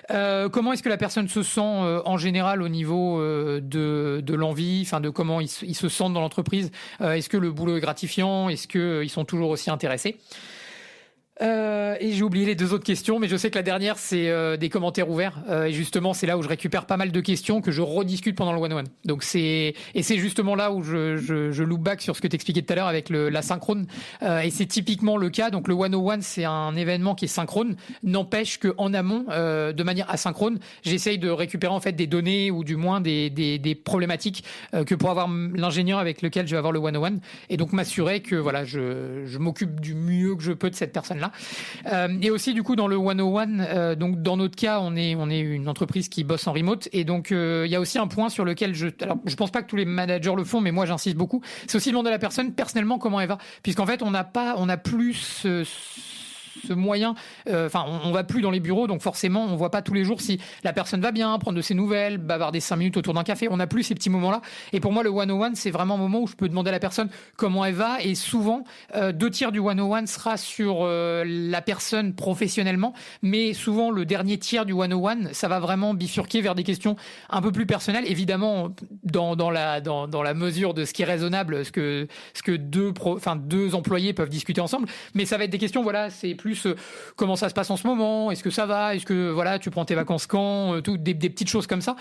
Comment est-ce que la personne se sent en général au niveau de l'envie, enfin de comment ils se sentent dans l'entreprise? Est-ce que le boulot est gratifiant? Est-ce qu'ils sont toujours aussi intéressés? Et j'ai oublié les 2 autres questions, mais je sais que la dernière, c'est des commentaires ouverts. Et justement, c'est là où je récupère pas mal de questions que je rediscute pendant le one-on-one. Donc c'est justement là où je loop back sur ce que t'expliquais tout à l'heure avec la synchrone. Et c'est typiquement le cas. Donc le one-on-one, c'est un événement qui est synchrone. N'empêche que en amont, de manière asynchrone, j'essaye de récupérer en fait des données ou du moins des problématiques que pour avoir l'ingénieur avec lequel je vais avoir le one-on-one. Et donc m'assurer que voilà, je m'occupe du mieux que je peux de cette personne-là. Et aussi du coup dans le 101, donc dans notre cas on est une entreprise qui bosse en remote, et donc il y a aussi un point sur lequel je pense pas que tous les managers le font, mais moi j'insiste beaucoup, c'est aussi demander à la personne personnellement comment elle va, puisqu'en fait on a plus ce moyen, enfin on va plus dans les bureaux, donc forcément on voit pas tous les jours si la personne va bien, prendre de ses nouvelles, bavarder 5 minutes autour d'un café, on a plus ces petits moments là. Et pour moi le 101 c'est vraiment un moment où je peux demander à la personne comment elle va, et souvent 2 tiers du 101 sera sur la personne professionnellement, mais souvent le dernier tiers du 101 ça va vraiment bifurquer vers des questions un peu plus personnelles, évidemment dans la mesure de ce qui est raisonnable, ce que deux employés peuvent discuter ensemble, mais ça va être des questions, voilà, c'est plus comment ça se passe en ce moment, est-ce que ça va, est-ce que voilà tu prends tes vacances quand, des petites choses comme ça,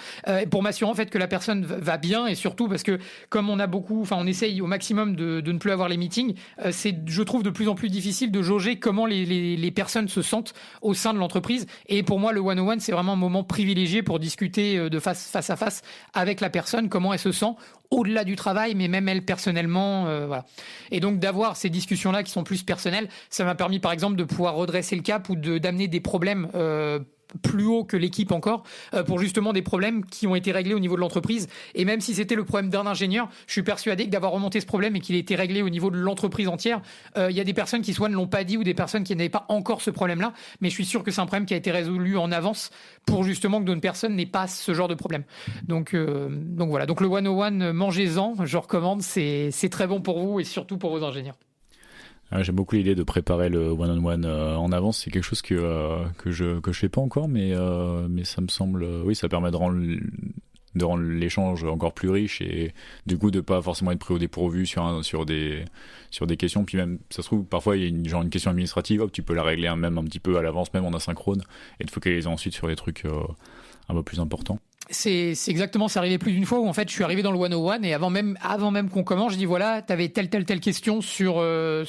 pour m'assurer en fait que la personne va bien, et surtout parce que comme on essaye au maximum de ne plus avoir les meetings, c'est je trouve de plus en plus difficile de jauger comment les personnes se sentent au sein de l'entreprise, et pour moi le 101 c'est vraiment un moment privilégié pour discuter de face à face avec la personne, comment elle se sent au-delà du travail, mais même elle personnellement, voilà. Et donc d'avoir ces discussions-là qui sont plus personnelles, ça m'a permis par exemple de pouvoir redresser le cap ou d'amener des problèmes plus haut que l'équipe encore, pour justement des problèmes qui ont été réglés au niveau de l'entreprise. Et même si c'était le problème d'un ingénieur, je suis persuadé que d'avoir remonté ce problème et qu'il ait été réglé au niveau de l'entreprise entière, il y a des personnes qui soit ne l'ont pas dit, ou des personnes qui n'avaient pas encore ce problème-là, mais je suis sûr que c'est un problème qui a été résolu en avance pour justement que d'autres personnes n'aient pas ce genre de problème. Donc voilà, donc le 101, mangez-en, je recommande, c'est très bon pour vous et surtout pour vos ingénieurs. J'aime beaucoup l'idée de préparer le one-on-one en avance. C'est quelque chose que je fais pas encore, mais ça me semble, oui, ça permet de rendre l'échange encore plus riche, et du coup de pas forcément être pris au dépourvu sur des questions. Puis même, ça se trouve, parfois il y a une question administrative, hop, tu peux la régler même un petit peu à l'avance, même en asynchrone, et te focaliser ensuite sur des trucs un peu plus importants. C'est exactement, c'est arrivé plus d'une fois où en fait je suis arrivé dans le 101 et avant même qu'on commence, je dis voilà, t'avais telle question sur le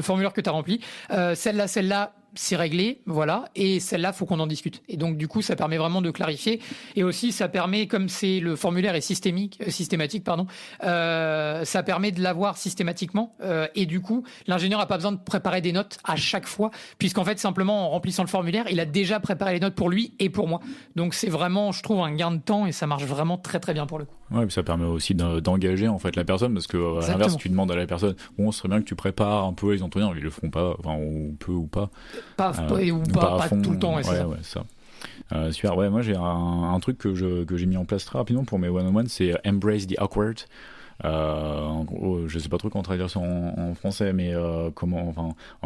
formulaire que t'as rempli, celle-là c'est réglé, voilà, et celle-là faut qu'on en discute. Et donc du coup ça permet vraiment de clarifier, et aussi ça permet, comme c'est le formulaire est systématique, ça permet de l'avoir systématiquement, et du coup l'ingénieur a pas besoin de préparer des notes à chaque fois, puisqu'en fait simplement en remplissant le formulaire il a déjà préparé les notes pour lui et pour moi. Donc c'est vraiment, je trouve, un gain de temps, et ça marche vraiment très très bien pour le coup. Ouais, puis ça permet aussi d'engager en fait la personne, parce que à l'inverse, tu demandes à la personne, bon, ce serait bien que tu prépares un peu les entretiens, ils le feront pas, enfin, ou peu ou pas. Pas tout le temps, ouais, c'est ça. Ouais, ça. Super. Ouais, moi j'ai un truc que j'ai mis en place très rapidement pour mes one-on-one, c'est embrace the awkward. En gros, je sais pas trop comment traduire ça en français, mais en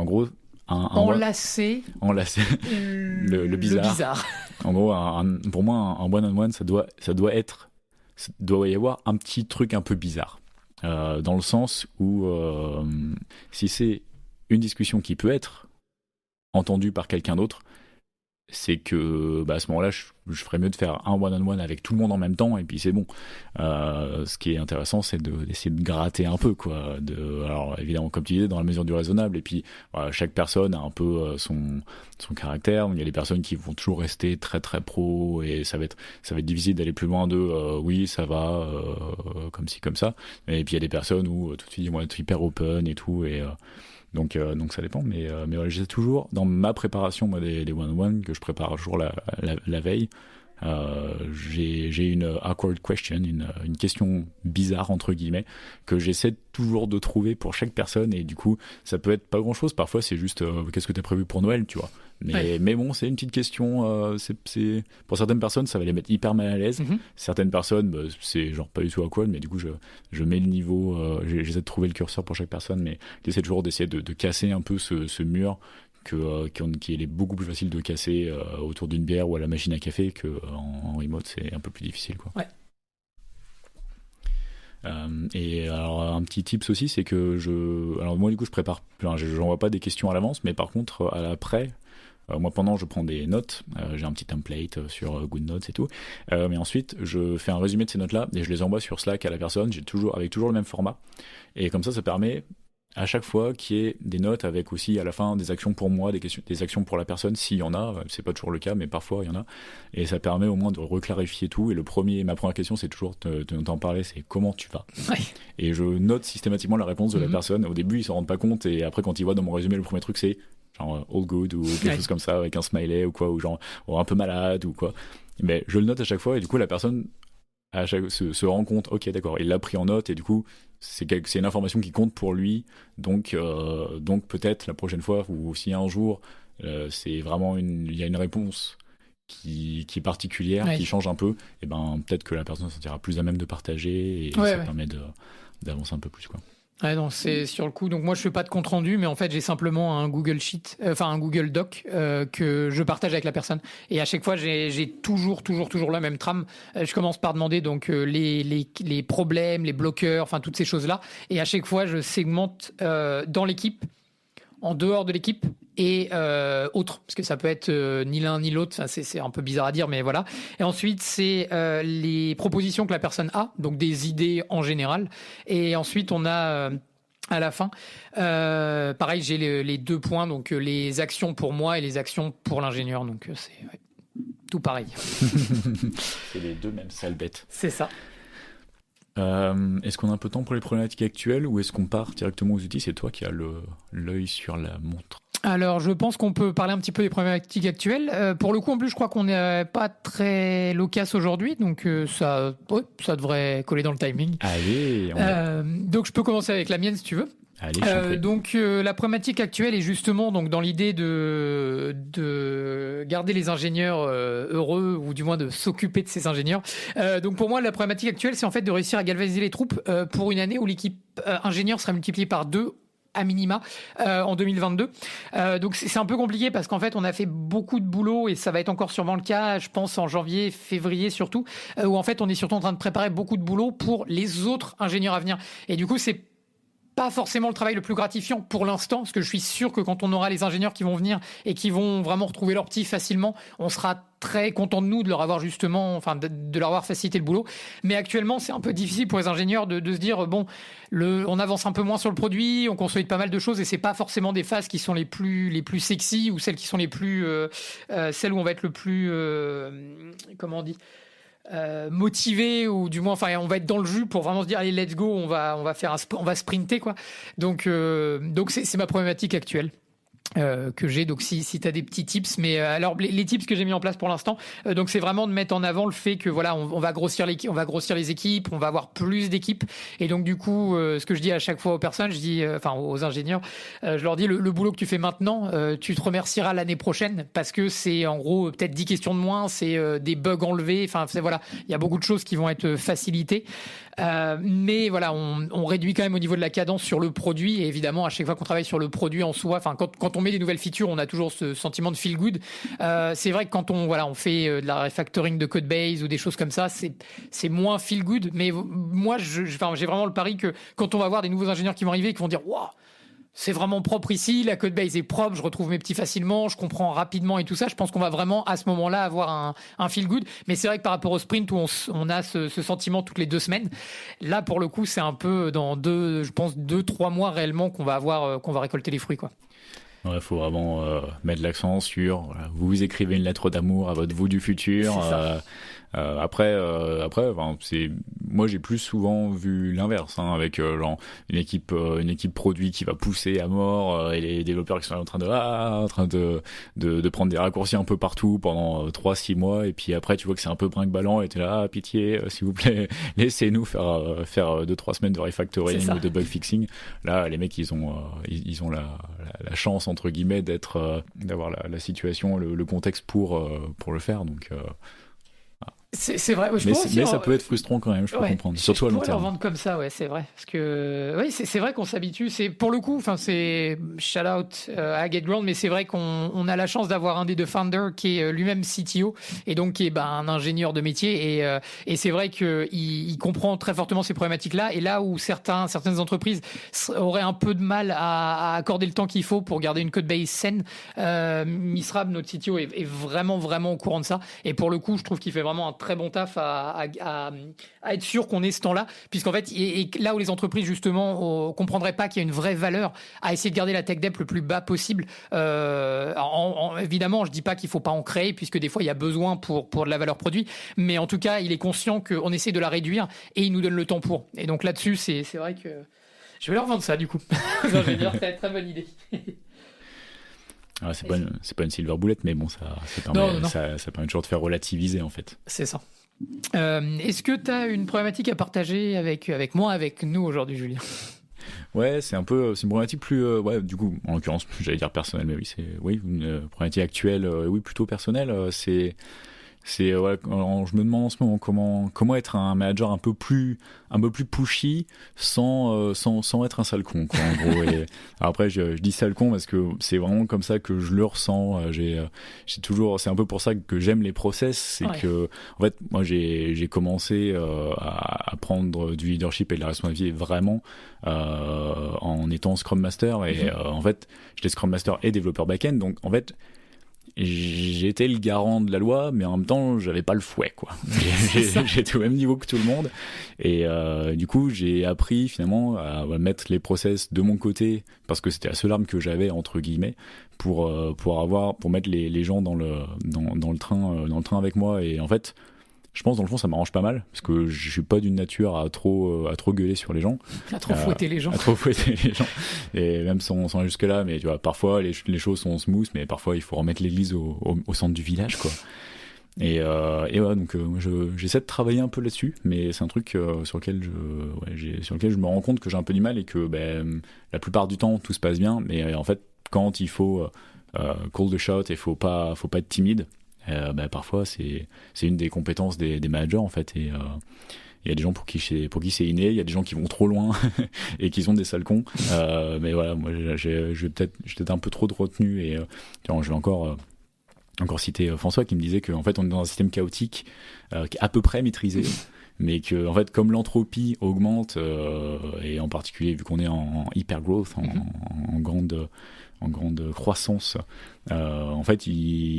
gros, enlacer le bizarre. En gros, pour moi, un one-on-one, ça doit y avoir un petit truc un peu bizarre, dans le sens où si c'est une discussion qui peut être entendu par quelqu'un d'autre, c'est que à ce moment-là je ferais mieux de faire un one-on-one avec tout le monde en même temps, et puis c'est bon. Ce qui est intéressant, c'est d'essayer de gratter un peu, quoi. Alors évidemment, comme tu disais, dans la mesure du raisonnable, et puis chaque personne a un peu son caractère. Il y a des personnes qui vont toujours rester très très pro, et ça va être difficile d'aller plus loin de oui ça va comme ci comme ça, et puis il y a des personnes où tout de suite ils vont être hyper open et tout, et donc ça dépend, mais voilà, j'essaie toujours dans ma préparation, moi, des one-on-one que je prépare toujours la veille, j'ai une awkward question, une question bizarre entre guillemets, que j'essaie toujours de trouver pour chaque personne, et du coup ça peut être pas grand chose, parfois c'est juste qu'est-ce que t'as prévu pour Noël, tu vois, Mais bon, c'est une petite question. Pour certaines personnes, ça va les mettre hyper mal à l'aise. Certaines personnes, c'est genre pas du tout à quoi, mais du coup, je mets le niveau. J'essaie de trouver le curseur pour chaque personne, mais j'essaie toujours d'essayer de casser un peu ce mur qu'il est beaucoup plus facile de casser autour d'une bière ou à la machine à café qu'en remote, c'est un peu plus difficile, quoi. Ouais. Et alors un petit tips aussi, c'est que alors moi du coup je prépare, j'envoie pas des questions à l'avance, mais par contre à l'après, moi pendant je prends des notes, j'ai un petit template sur GoodNotes et tout, mais ensuite je fais un résumé de ces notes là et je les envoie sur Slack à la personne, avec toujours le même format, et comme ça permet à chaque fois qu'il y ait des notes avec aussi à la fin des actions pour moi, des actions pour la personne, s'il y en a, c'est pas toujours le cas, mais parfois il y en a, et ça permet au moins de reclarifier tout. Et ma première question, c'est toujours de t'en parler, c'est comment tu vas. Et je note systématiquement la réponse de la personne. Au début, ils s'en rendent pas compte, et après, quand ils voient dans mon résumé, le premier truc, c'est genre all good ou quelque chose comme ça, avec un smiley ou quoi, ou genre un peu malade ou quoi. Mais je le note à chaque fois, et du coup, la personne se rend compte, ok, d'accord, il l'a pris en note, et du coup, c'est une information qui compte pour lui, donc peut-être la prochaine fois, ou si un jour c'est vraiment il y a une réponse qui est particulière, qui change un peu, et ben peut-être que la personne se sentira plus à même de partager, et ça permet d'avancer un peu plus, quoi. Ouais, non, c'est sur le coup. Donc moi, je fais pas de compte rendu, mais en fait, j'ai simplement un Google Sheet, un Google Doc que je partage avec la personne. Et à chaque fois, j'ai toujours la même trame. Je commence par demander donc les problèmes, les bloqueurs, enfin toutes ces choses-là. Et à chaque fois, je segmente dans l'équipe, en dehors de l'équipe et autre, parce que ça peut être ni l'un ni l'autre. Enfin, c'est un peu bizarre à dire, mais voilà. Et ensuite, c'est les propositions que la personne a, donc des idées en général. Et ensuite, on a à la fin, pareil, j'ai les 2 points, donc les actions pour moi et les actions pour l'ingénieur. Donc c'est tout pareil. C'est les 2 mêmes sales bêtes. C'est ça. Est-ce qu'on a un peu de temps pour les problématiques actuelles, ou est-ce qu'on part directement aux outils? C'est toi qui as l'œil sur la montre. Alors, je pense qu'on peut parler un petit peu des problématiques actuelles. Pour le coup, en plus, je crois qu'on n'est pas très loquace aujourd'hui, donc ça devrait coller dans le timing. Allez. Donc, je peux commencer avec la mienne, si tu veux. Allez, donc la problématique actuelle est justement donc dans l'idée de garder les ingénieurs heureux, ou du moins de s'occuper de ces ingénieurs. Donc pour moi, la problématique actuelle, c'est en fait de réussir à galvaniser les troupes pour une année où l'équipe ingénieur sera multipliée par 2 à minima en 2022. Donc c'est un peu compliqué parce qu'en fait on a fait beaucoup de boulot, et ça va être encore sûrement le cas, je pense, en janvier, février surtout, où en fait on est surtout en train de préparer beaucoup de boulot pour les autres ingénieurs à venir. Et du coup, c'est pas forcément le travail le plus gratifiant pour l'instant, parce que je suis sûr que quand on aura les ingénieurs qui vont venir et qui vont vraiment retrouver leur petit facilement, on sera très content de nous de leur avoir justement, enfin de leur avoir facilité le boulot. Mais actuellement, c'est un peu difficile pour les ingénieurs de se dire bon, on avance un peu moins sur le produit, on consolide pas mal de choses, et c'est pas forcément des phases qui sont les plus sexy, ou celles qui sont les plus celles où on va être le plus comment on dit, motivé, ou du moins enfin on va être dans le jus pour vraiment se dire allez let's go, on va sprinter quoi. Donc c'est ma problématique actuelle que j'ai. Donc si tu as des petits tips, mais alors les tips que j'ai mis en place pour l'instant, donc c'est vraiment de mettre en avant le fait que voilà, on va grossir les équipes, on va avoir plus d'équipes, et donc du coup ce que je dis à chaque fois aux personnes, je dis aux ingénieurs, je leur dis le boulot que tu fais maintenant, tu te remercieras l'année prochaine, parce que c'est en gros peut-être 10 questions de moins, c'est des bugs enlevés, enfin voilà, il y a beaucoup de choses qui vont être facilitées. Mais voilà, on réduit quand même au niveau de la cadence sur le produit, et évidemment à chaque fois qu'on travaille sur le produit en soi, enfin quand on met des nouvelles features, on a toujours ce sentiment de feel good. C'est vrai que quand on fait de la refactoring de code base ou des choses comme ça, c'est moins feel good. Mais moi, j'ai vraiment le pari que quand on va voir des nouveaux ingénieurs qui vont arriver et qui vont dire waouh, c'est vraiment propre ici, la code base est propre, je retrouve mes petits facilement, je comprends rapidement et tout ça, je pense qu'on va vraiment à ce moment-là avoir un feel good. Mais c'est vrai que par rapport au sprint où on a ce sentiment toutes les 2 semaines, là pour le coup c'est un peu dans 2-3 mois réellement qu'on va récolter les fruits quoi. Il faut vraiment mettre l'accent sur vous écrivez une lettre d'amour à votre vous du futur. Après, moi j'ai plus souvent vu l'inverse, hein, avec genre une équipe produit qui va pousser à mort et les développeurs qui sont en train de prendre des raccourcis un peu partout pendant 3-6 mois, et puis après tu vois que c'est un peu brinque-ballant et t'es là, pitié, s'il vous plaît, laissez-nous faire 2-3 semaines de refactoring ou de bug fixing. Là les mecs ils ont la chance entre guillemets d'avoir la situation, le contexte pour le faire, donc c'est vrai, mais ça peut être frustrant quand même, je peux comprendre, surtout à long terme. Leur vendre comme ça, ouais, c'est vrai, parce que oui, c'est vrai qu'on s'habitue. C'est pour le coup, enfin, c'est shout out à GetGround, mais c'est vrai qu'on a la chance d'avoir un des deux founders qui est lui-même CTO et donc qui est un ingénieur de métier, et c'est vrai que il comprend très fortement ces problématiques-là. Et là où certaines entreprises auraient un peu de mal à accorder le temps qu'il faut pour garder une codebase saine, Misrab, notre CTO, est vraiment au courant de ça. Et pour le coup, je trouve qu'il fait vraiment un très bon taf à être sûr qu'on ait ce temps-là, puisqu'en fait, et là où les entreprises justement comprendraient pas qu'il y a une vraie valeur à essayer de garder la tech debt le plus bas possible. Évidemment, je dis pas qu'il faut pas en créer, puisque des fois il y a besoin pour de la valeur produit, mais en tout cas, il est conscient qu'on essaie de la réduire et il nous donne le temps pour. Et donc là-dessus, c'est vrai que je vais leur vendre ça du coup. C'est une très bonne idée. Ah, c'est pas une silver bullet, mais bon, ça permet toujours de faire relativiser en fait. C'est ça. Est-ce que tu as une problématique à partager avec moi, avec nous aujourd'hui, Julien? Ouais, c'est une problématique plus, du coup, en l'occurrence, j'allais dire personnelle, mais oui, une problématique actuelle, oui, plutôt personnelle. Je me demande en ce moment comment être un manager un peu plus pushy sans être un sale con, quoi, en gros. Et après je dis sale con parce que c'est vraiment comme ça que je le ressens. J'ai toujours, c'est un peu pour ça que j'aime les process, c'est que en fait moi j'ai commencé à prendre du leadership et de la responsabilité vraiment en étant Scrum Master, et en fait j'étais Scrum Master et développeur back-end, donc en fait j'étais le garant de la loi, mais en même temps j'avais pas le fouet, quoi. J'étais au même niveau que tout le monde, et du coup j'ai appris finalement à mettre les process de mon côté, parce que c'était la seule arme que j'avais entre guillemets pour mettre les gens dans le train avec moi. Et en fait je pense dans le fond ça m'arrange pas mal, parce que je suis pas d'une nature à trop gueuler sur les gens, à trop fouetter les gens, et même sans jusque là, mais tu vois, parfois les choses sont smooth, mais parfois il faut remettre l'église au centre du village, quoi. Et ouais, donc j'essaie de travailler un peu là-dessus, mais c'est un truc sur lequel je me rends compte que j'ai un peu du mal, et que la plupart du temps tout se passe bien, mais en fait quand il faut call the shot et faut pas être timide, parfois c'est une des compétences des managers en fait, et il y a des gens pour qui c'est inné, il y a des gens qui vont trop loin et qui sont des sales cons, mais voilà, moi j'ai peut-être un peu trop de retenue, et je vais encore citer François qui me disait qu'en fait on est dans un système chaotique qui est à peu près maîtrisé, mais que en fait comme l'entropie augmente, et en particulier vu qu'on est en hyper growth, en grande croissance, en fait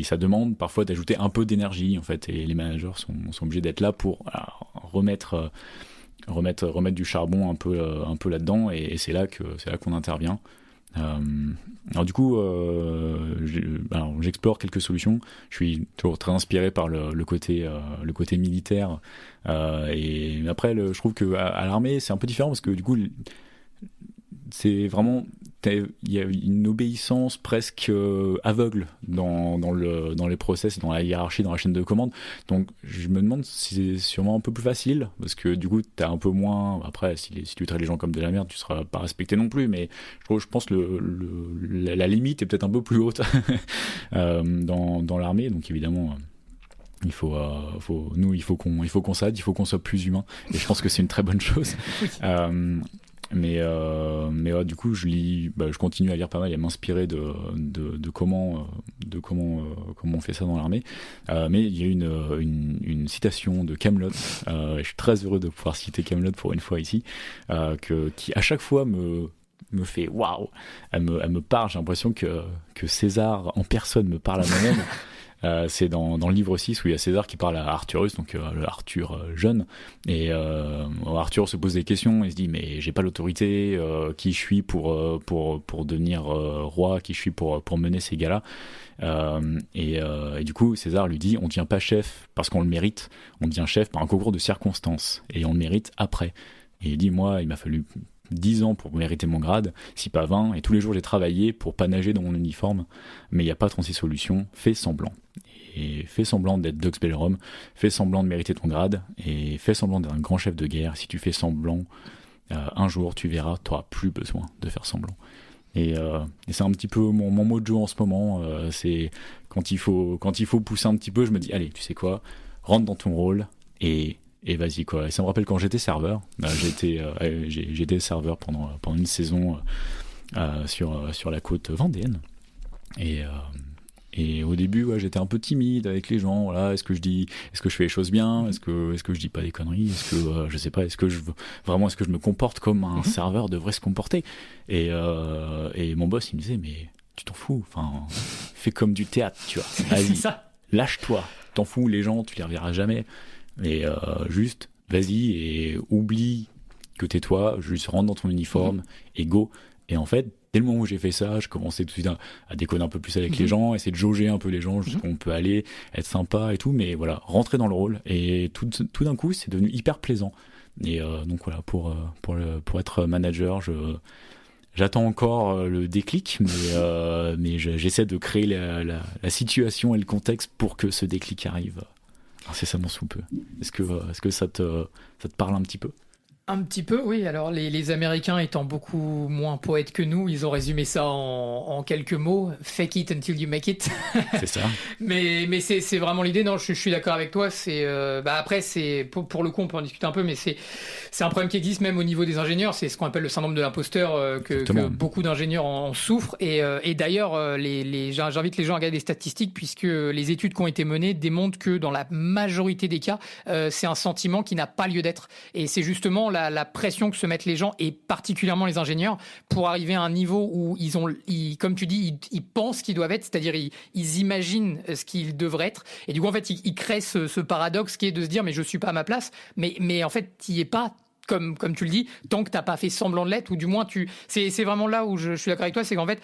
ça demande parfois d'ajouter un peu d'énergie en fait, et les managers sont obligés d'être là pour remettre du charbon un peu là-dedans, et c'est là qu'on intervient. Alors du coup j'explore quelques solutions. Je suis toujours très inspiré par le côté militaire, et après je trouve que à l'armée c'est un peu différent, parce que du coup c'est vraiment, il y a une obéissance presque aveugle dans les process, dans la hiérarchie, dans la chaîne de commande. Donc je me demande si c'est sûrement un peu plus facile, parce que du coup t'as un peu moins, après si tu traites les gens comme de la merde, tu seras pas respecté non plus, mais je pense que la limite est peut-être un peu plus haute dans l'armée. Donc évidemment il faut qu'on s'aide, il faut qu'on soit plus humain, et je pense que c'est une très bonne chose. Mais du coup je continue à lire pas mal et à m'inspirer de comment on fait ça dans l'armée, mais il y a une citation de Kaamelott, je suis très heureux de pouvoir citer Kaamelott pour une fois ici, qui à chaque fois me fait waouh, elle me parle, j'ai l'impression que César en personne me parle à moi-même. C'est dans le livre 6 où il y a César qui parle à Arthurus, donc le Arthur jeune, et Arthur se pose des questions et se dit mais j'ai pas l'autorité, qui je suis pour devenir roi, qui je suis pour mener ces gars-là. Et du coup César lui dit on devient pas chef parce qu'on le mérite, on devient chef par un concours de circonstances et on le mérite après. Et il dit moi il m'a fallu 10 ans pour mériter mon grade, si pas 20, et tous les jours j'ai travaillé pour pas nager dans mon uniforme, mais il n'y a pas 36 solutions, fais semblant. Et fais semblant d'être Dux Bellerom, fais semblant de mériter ton grade, et fais semblant d'être un grand chef de guerre. Si tu fais semblant, un jour tu verras, tu n'auras plus besoin de faire semblant. Et c'est un petit peu mon mot de jeu en ce moment, c'est quand il faut pousser un petit peu, je me dis, allez, tu sais quoi, rentre dans ton rôle, et vas-y quoi. Et ça me rappelle quand j'étais serveur, j'étais serveur pendant une saison sur la côte vendéenne, et au début j'étais un peu timide avec les gens, voilà, est-ce que je fais les choses bien, est-ce que je dis pas des conneries, est-ce que je sais pas, est-ce que je me comporte comme un serveur devrait se comporter, et mon boss il me disait mais tu t'en fous, enfin fais comme du théâtre, tu vois, vas-y, lâche-toi, t'en fous, les gens tu les reverras jamais. Et juste, vas-y et oublie que t'es toi, juste rentre dans ton uniforme et go. Et en fait, dès le moment où j'ai fait ça, je commençais tout de suite à déconner un peu plus avec les gens, essayer de jauger un peu les gens jusqu'où on peut aller, être sympa et tout, mais voilà, rentrer dans le rôle. Et tout d'un coup, c'est devenu hyper plaisant. Et donc voilà, pour être manager, j'attends encore le déclic, mais j'essaie de créer la situation et le contexte pour que ce déclic arrive. Incessamment sous peu. Est-ce que ça te parle un petit peu ? Un petit peu, oui. Alors, les Américains étant beaucoup moins poètes que nous, ils ont résumé ça en quelques mots. Fake it until you make it. C'est ça. mais c'est vraiment l'idée. Non, je suis d'accord avec toi. C'est après, c'est pour le coup, on peut en discuter un peu, mais c'est un problème qui existe même au niveau des ingénieurs. C'est ce qu'on appelle le syndrome de l'imposteur, que beaucoup d'ingénieurs en souffrent. Et d'ailleurs, j'invite les gens à regarder des statistiques, puisque les études qui ont été menées démontrent que dans la majorité des cas, c'est un sentiment qui n'a pas lieu d'être. Et c'est justement la pression que se mettent les gens, et particulièrement les ingénieurs, pour arriver à un niveau où comme tu dis, ils pensent qu'ils doivent être, c'est-à-dire ils imaginent ce qu'ils devraient être, et du coup en fait ils créent ce paradoxe qui est de se dire mais je suis pas à ma place, mais en fait tu y es pas, comme tu le dis, tant que t'as pas fait semblant de l'être, ou du moins c'est vraiment là où je suis d'accord avec toi, c'est qu'en fait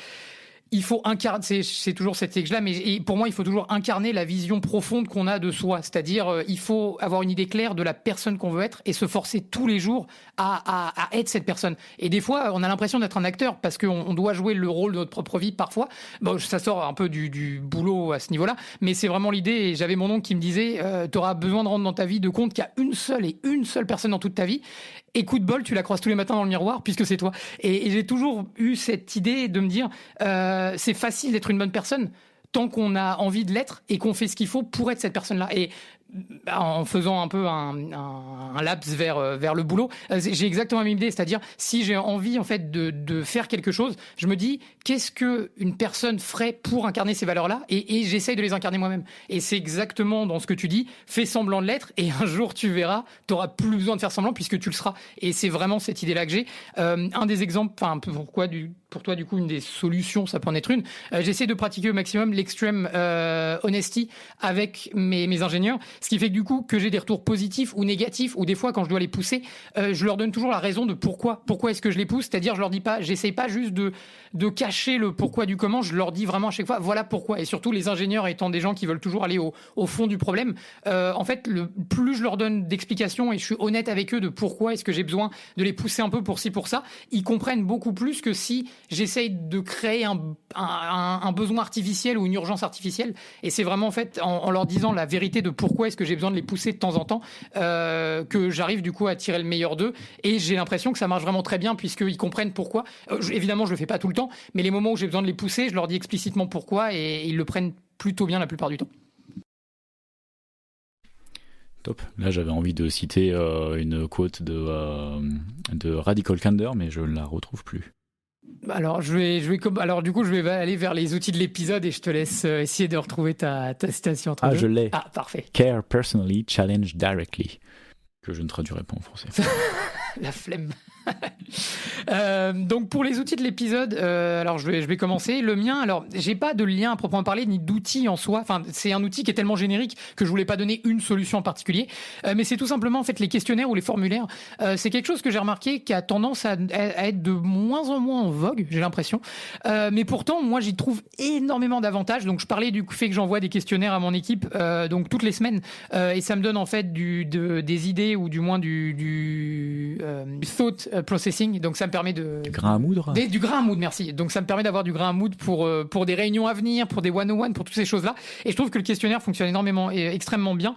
il faut incarner, c'est toujours cette texte-là, mais pour moi, il faut toujours incarner la vision profonde qu'on a de soi. C'est-à-dire, il faut avoir une idée claire de la personne qu'on veut être et se forcer tous les jours à être cette personne. Et des fois, on a l'impression d'être un acteur parce qu'on doit jouer le rôle de notre propre vie parfois. Bon, ça sort un peu du boulot à ce niveau-là, mais c'est vraiment l'idée. Et j'avais mon oncle qui me disait, tu auras besoin de rendre dans ta vie de compte qu'il y a une seule personne dans toute ta vie. Et coup de bol, tu la croises tous les matins dans le miroir puisque c'est toi. Et j'ai toujours eu cette idée de me dire, c'est facile d'être une bonne personne tant qu'on a envie de l'être et qu'on fait ce qu'il faut pour être cette personne-là. Et en faisant un peu un laps vers le boulot, j'ai exactement la même idée, c'est-à-dire si j'ai envie en fait de faire quelque chose, je me dis qu'est-ce que une personne ferait pour incarner ces valeurs-là, et j'essaye de les incarner moi-même. Et c'est exactement dans ce que tu dis, fais semblant de l'être et un jour tu verras, tu n'auras plus besoin de faire semblant puisque tu le seras. Et c'est vraiment cette idée-là que j'ai. Un des exemples, enfin pour toi du coup une des solutions, ça peut en être une, j'essaie de pratiquer au maximum l'extreme honesty avec mes ingénieurs. Ce qui fait que du coup, que j'ai des retours positifs ou négatifs, ou des fois quand je dois les pousser, je leur donne toujours la raison de pourquoi est-ce que je les pousse. C'est-à-dire, je leur dis pas, j'essaye pas juste de cacher le pourquoi du comment, je leur dis vraiment à chaque fois, voilà pourquoi. Et surtout, les ingénieurs étant des gens qui veulent toujours aller au fond du problème, en fait, plus je leur donne d'explications et je suis honnête avec eux de pourquoi est-ce que j'ai besoin de les pousser un peu pour ci, pour ça, ils comprennent beaucoup plus que si j'essaye de créer un besoin artificiel ou une urgence artificielle. Et c'est vraiment en fait en leur disant la vérité de pourquoi est-ce que j'ai besoin de les pousser de temps en temps, que j'arrive du coup à tirer le meilleur d'eux. Et j'ai l'impression que ça marche vraiment très bien puisqu'ils comprennent pourquoi. Évidemment, je le fais pas tout le temps, mais les moments où j'ai besoin de les pousser, je leur dis explicitement pourquoi et ils le prennent plutôt bien la plupart du temps. Top. Là, j'avais envie de citer une quote de Radical Candor, mais je ne la retrouve plus. Alors, alors du coup, je vais aller vers les outils de l'épisode et je te laisse essayer de retrouver ta citation entre deux. Je l'ai. Ah, parfait. Care personally, challenge directly. Que je ne traduirai pas en français. La flemme. Donc pour les outils de l'épisode, alors je vais commencer. Le mien, alors j'ai pas de lien à proprement parler ni d'outil en soi. Enfin, c'est un outil qui est tellement générique que je voulais pas donner une solution en particulier. Mais c'est tout simplement en fait les questionnaires ou les formulaires. C'est quelque chose que j'ai remarqué qui a tendance à être de moins en moins en vogue, j'ai l'impression. Mais pourtant, moi j'y trouve énormément d'avantages. Donc je parlais du fait que j'envoie des questionnaires à mon équipe donc toutes les semaines et ça me donne en fait des idées ou du moins du thought processing. Donc ça me permet du grain à moudre. Du grain à moudre, merci. Donc ça me permet d'avoir du grain à moudre pour des réunions à venir, pour des one-on-one, pour toutes ces choses-là. Et je trouve que le questionnaire fonctionne énormément et extrêmement bien.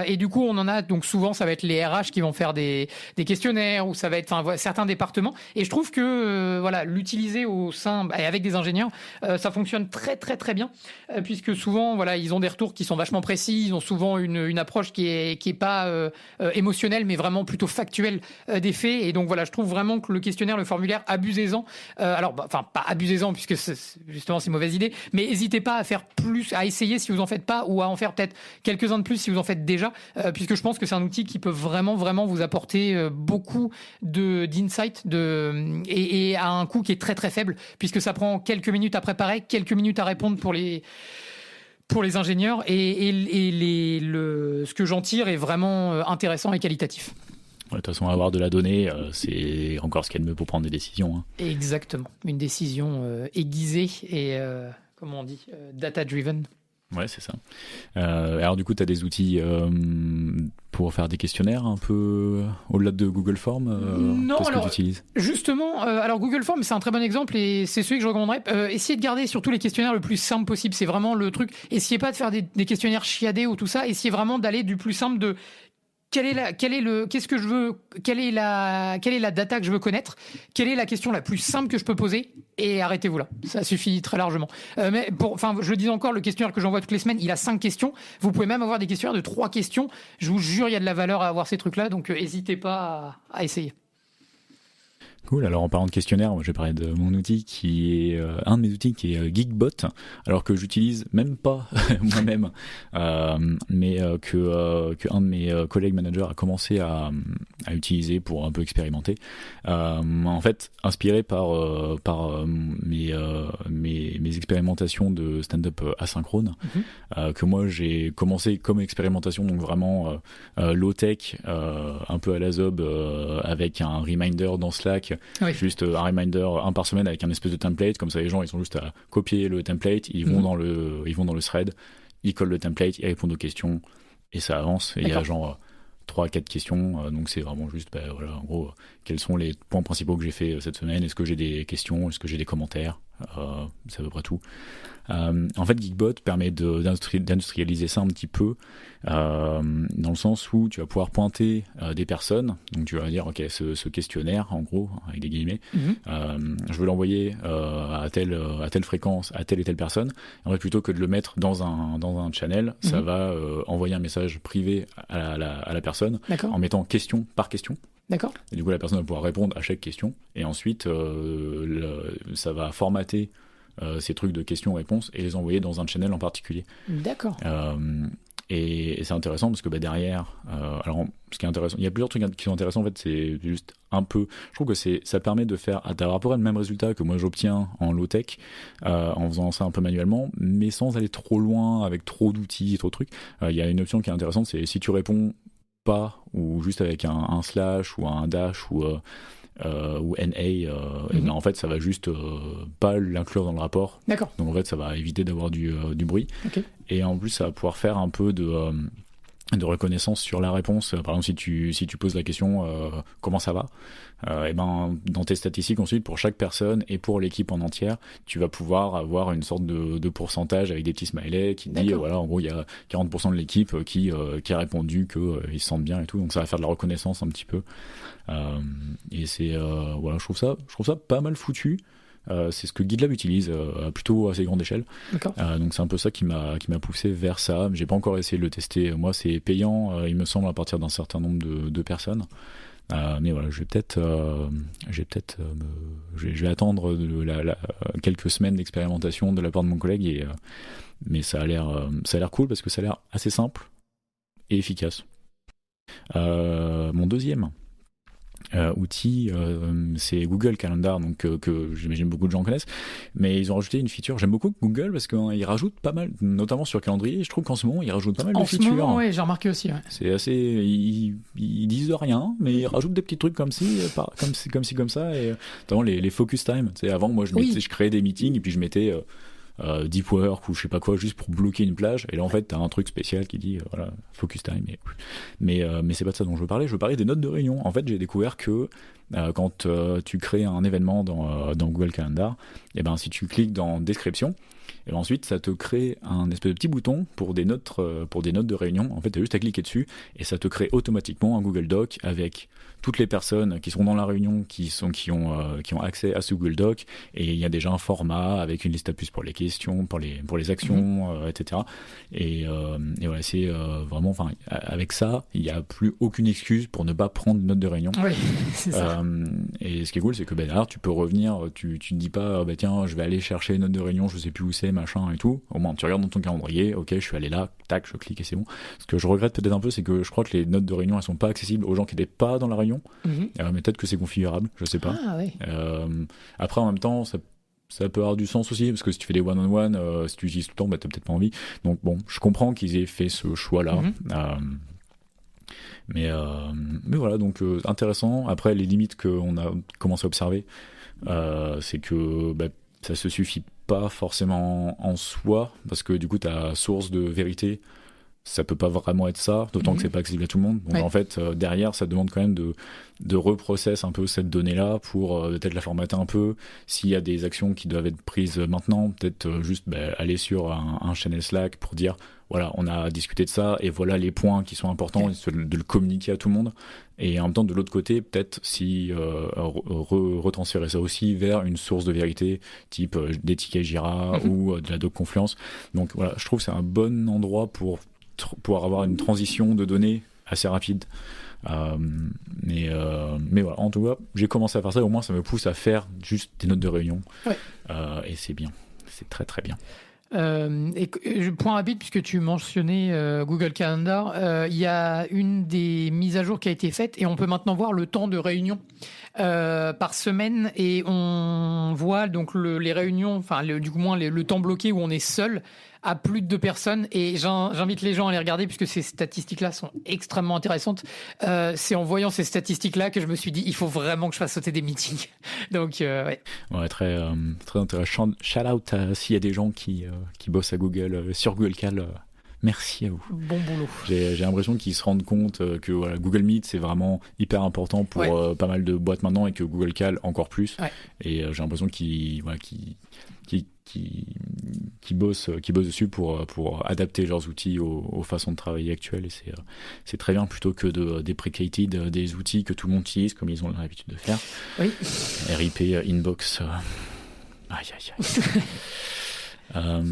Et du coup, on en a donc souvent, ça va être les RH qui vont faire des questionnaires ou ça va être certains départements. Et je trouve que voilà, l'utiliser au sein avec des ingénieurs, ça fonctionne très très très bien puisque souvent voilà, ils ont des retours qui sont vachement précis, ils ont souvent une approche qui est pas émotionnelle mais vraiment plutôt factuelle des faits. Et donc voilà, je trouve vraiment que le questionnaire, le formulaire, abusez-en. Alors, enfin, pas abusez-en puisque justement c'est une mauvaise idée, mais n'hésitez pas à faire plus, à essayer si vous en faites pas ou à en faire peut-être quelques-uns de plus si vous en faites déjà, puisque je pense que c'est un outil qui peut vraiment vraiment vous apporter beaucoup d'insight et à un coût qui est très très faible puisque ça prend quelques minutes à préparer, quelques minutes à répondre pour les ingénieurs et ce que j'en tire est vraiment intéressant et qualitatif. De toute façon, avoir de la donnée, c'est encore ce qu'il y a de mieux pour prendre des décisions. Hein. Exactement. Une décision aiguisée et, comment on dit, data-driven. Ouais, c'est ça. Alors du coup, tu as des outils pour faire des questionnaires un peu au-delà de Google Form Non, qu'est-ce alors, que tu utilises justement, alors Google Form, c'est un très bon exemple et c'est celui que je recommanderais. Essayez de garder surtout les questionnaires le plus simple possible. C'est vraiment le truc. Essayez pas de faire des questionnaires chiadés ou tout ça. Essayez vraiment d'aller du plus simple de... Quelle est la data que je veux connaître? Quelle est la question la plus simple que je peux poser? Et arrêtez-vous là. Ça suffit très largement. Mais je le dis encore, le questionnaire que j'envoie toutes les semaines, il a 5 questions. Vous pouvez même avoir des questionnaires de 3 questions. Je vous jure, il y a de la valeur à avoir ces trucs-là. Donc, n'hésitez pas à essayer. Cool, alors en parlant de questionnaire, je vais parler de mon outil qui est un de mes outils qui est Geekbot, alors que j'utilise même pas moi-même, mais que un de mes collègues managers a commencé à utiliser pour un peu expérimenter. En fait, inspiré par mes expérimentations de stand-up asynchrone, que moi j'ai commencé comme expérimentation, donc vraiment low-tech, un peu à la Zob, avec un reminder dans Slack. Oui. Juste un reminder un par semaine avec un espèce de template, comme ça les gens ils sont juste à copier le template, ils vont dans le thread, ils collent le template, ils répondent aux questions et ça avance. Et il y a genre 3-4 questions, donc c'est vraiment juste voilà, en gros quels sont les points principaux que j'ai fait cette semaine, est-ce que j'ai des questions, est-ce que j'ai des commentaires, c'est à peu près tout. En fait, Geekbot permet d'industrialiser ça un petit peu, dans le sens où tu vas pouvoir pointer des personnes, donc tu vas dire ok, ce questionnaire en gros avec des guillemets, je veux l'envoyer à telle fréquence à telle et telle personne. En fait, plutôt que de le mettre dans un channel, ça va envoyer un message privé à la personne en mettant question par question. D'accord. Et du coup, la personne va pouvoir répondre à chaque question et ensuite ça va formater ces trucs de questions-réponses et les envoyer dans un channel en particulier. D'accord. Et c'est intéressant parce que derrière, alors ce qui est intéressant, il y a plusieurs trucs qui sont intéressants en fait, c'est juste un peu, je trouve que ça permet d'avoir à peu près le même résultat que moi j'obtiens en low-tech, en faisant ça un peu manuellement, mais sans aller trop loin avec trop d'outils et trop de trucs. Il y a une option qui est intéressante, c'est si tu réponds pas ou juste avec un slash ou un dash ou NA, et ben en fait ça va juste pas l'inclure dans le rapport. D'accord. Donc en fait ça va éviter d'avoir du bruit. Okay. Et en plus ça va pouvoir faire un peu de reconnaissance sur la réponse. Par exemple si tu poses la question comment ça va, et ben dans tes statistiques ensuite pour chaque personne et pour l'équipe en entière, tu vas pouvoir avoir une sorte de pourcentage avec des petits smileys qui dit voilà, en gros il y a 40% de l'équipe qui a répondu que ils se sentent bien et tout, donc ça va faire de la reconnaissance un petit peu. Et c'est voilà, je trouve ça pas mal foutu. C'est ce que GitLab utilise à plutôt assez grande échelle. Donc c'est un peu ça qui m'a poussé vers ça. J'ai pas encore essayé de le tester. Moi c'est payant, il me semble, à partir d'un certain nombre de personnes. Mais voilà, je vais attendre quelques semaines d'expérimentation de la part de mon collègue mais ça a l'air cool parce que ça a l'air assez simple et efficace. Mon deuxième outil, c'est Google Calendar, donc que j'imagine beaucoup de gens connaissent, mais ils ont rajouté une feature. J'aime beaucoup Google parce qu'ils rajoutent pas mal, notamment sur calendrier. Je trouve qu'en ce moment ils rajoutent pas mal de features. En ce moment, oui, j'ai remarqué aussi. Ouais. C'est assez, ils disent rien, mais ils rajoutent des petits trucs comme ci, comme ça, et notamment les focus time. Tu sais, avant, moi, je créais des meetings et puis je mettais deep work ou je sais pas quoi juste pour bloquer une plage, et là en fait t'as un truc spécial qui dit voilà focus time, mais c'est pas de ça dont je veux parler. Je veux parler des notes de réunion. En fait, j'ai découvert que quand tu crées un événement dans Google Calendar, et ben si tu cliques dans description, et ben ensuite ça te crée un espèce de petit bouton pour des notes de réunion. En fait, t'as juste à cliquer dessus et ça te crée automatiquement un Google Doc avec toutes les personnes qui sont dans la réunion, qui ont accès à ce Google Doc, et il y a déjà un format avec une liste à puces pour les questions, pour les actions, etc. Et voilà, c'est vraiment, enfin, avec ça, il n'y a plus aucune excuse pour ne pas prendre de notes de réunion. Oui, c'est ça. Et ce qui est cool, c'est que derrière, tu peux revenir, tu ne dis pas, tiens, je vais aller chercher une note de réunion, je sais plus où c'est, machin et tout. Au moins, tu regardes dans ton calendrier, ok, je suis allé là, tac, je clique et c'est bon. Ce que je regrette peut-être un peu, c'est que je crois que les notes de réunion, elles sont pas accessibles aux gens qui n'étaient pas dans la réunion. Mais peut-être que c'est configurable, je sais pas. Ah, oui. Après, en même temps, ça peut avoir du sens aussi, parce que si tu fais des one-on-one, si tu utilises tout le temps, t'as peut-être pas envie. Donc bon, je comprends qu'ils aient fait ce choix-là. Mais voilà, donc intéressant. Après, les limites qu'on a commencé à observer, c'est que ça se suffit pas forcément en soi, parce que du coup, ta source de vérité, ça peut pas vraiment être ça, d'autant que c'est pas accessible à tout le monde. Donc en fait, derrière, ça demande quand même de reprocess un peu cette donnée-là pour peut-être la formater un peu. S'il y a des actions qui doivent être prises maintenant, peut-être juste aller sur un channel Slack pour dire voilà, on a discuté de ça et voilà les points qui sont importants, de le communiquer à tout le monde. Et en même temps, de l'autre côté, peut-être si retransférer ça aussi vers une source de vérité, type des tickets Jira ou de la doc Confluence. Donc voilà, je trouve que c'est un bon endroit pour avoir une transition de données assez rapide. Mais voilà, en tout cas, j'ai commencé à faire ça, au moins ça me pousse à faire juste des notes de réunion. Et c'est bien, c'est très très bien. Et point rapide, puisque tu mentionnais Google Calendar, il y a une des mises à jour qui a été faite et on peut maintenant voir le temps de réunion par semaine, et on voit donc les réunions, enfin du moins le temps bloqué où on est seul à plus de 2 personnes, et j'invite les gens à les regarder puisque ces statistiques-là sont extrêmement intéressantes. C'est en voyant ces statistiques-là que je me suis dit il faut vraiment que je fasse sauter des meetings. Donc ouais, très intéressant. Shout out s'il y a des gens qui bossent à Google sur Google Cal. Merci à vous. Bon boulot. J'ai l'impression qu'ils se rendent compte que voilà, Google Meet, c'est vraiment hyper important pour pas mal de boîtes maintenant, et que Google Cal encore plus. Et j'ai l'impression qu'ils bossent dessus pour adapter leurs outils aux façons de travailler actuelles. Et c'est très bien, plutôt que de deprecated des outils que tout le monde utilise comme ils ont l'habitude de faire. Oui. RIP Inbox. Aïe.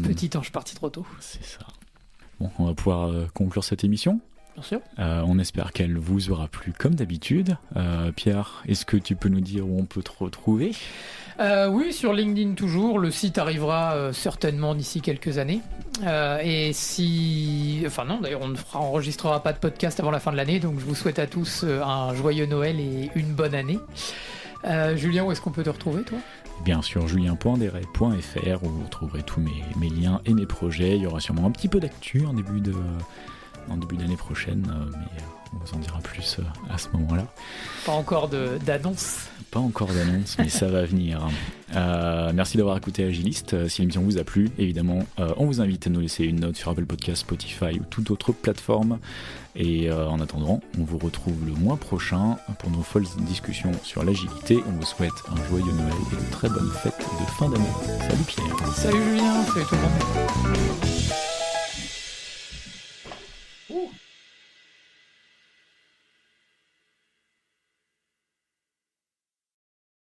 Petit ange parti trop tôt. C'est ça. Bon, on va pouvoir conclure cette émission. Bien sûr. On espère qu'elle vous aura plu comme d'habitude. Pierre, est-ce que tu peux nous dire où on peut te retrouver ? Oui, sur LinkedIn toujours. Le site arrivera certainement d'ici quelques années. D'ailleurs, on ne enregistrera pas de podcast avant la fin de l'année, donc je vous souhaite à tous un joyeux Noël et une bonne année. Julien, où est-ce qu'on peut te retrouver, toi ? Bien sûr, julien.deret.fr, où vous retrouverez tous mes liens et mes projets. Il y aura sûrement un petit peu d'actu en début d'année prochaine, mais on vous en dira plus à ce moment-là. Pas encore d'annonce. Pas encore d'annonce, mais ça va venir. Merci d'avoir écouté Agiliste. Si l'émission vous a plu, évidemment, on vous invite à nous laisser une note sur Apple Podcast, Spotify ou toute autre plateforme. Et en attendant, on vous retrouve le mois prochain pour nos folles discussions sur l'agilité. On vous souhaite un joyeux Noël et de très bonnes fêtes de fin d'année. Salut Pierre. Salut Julien, salut tout le monde.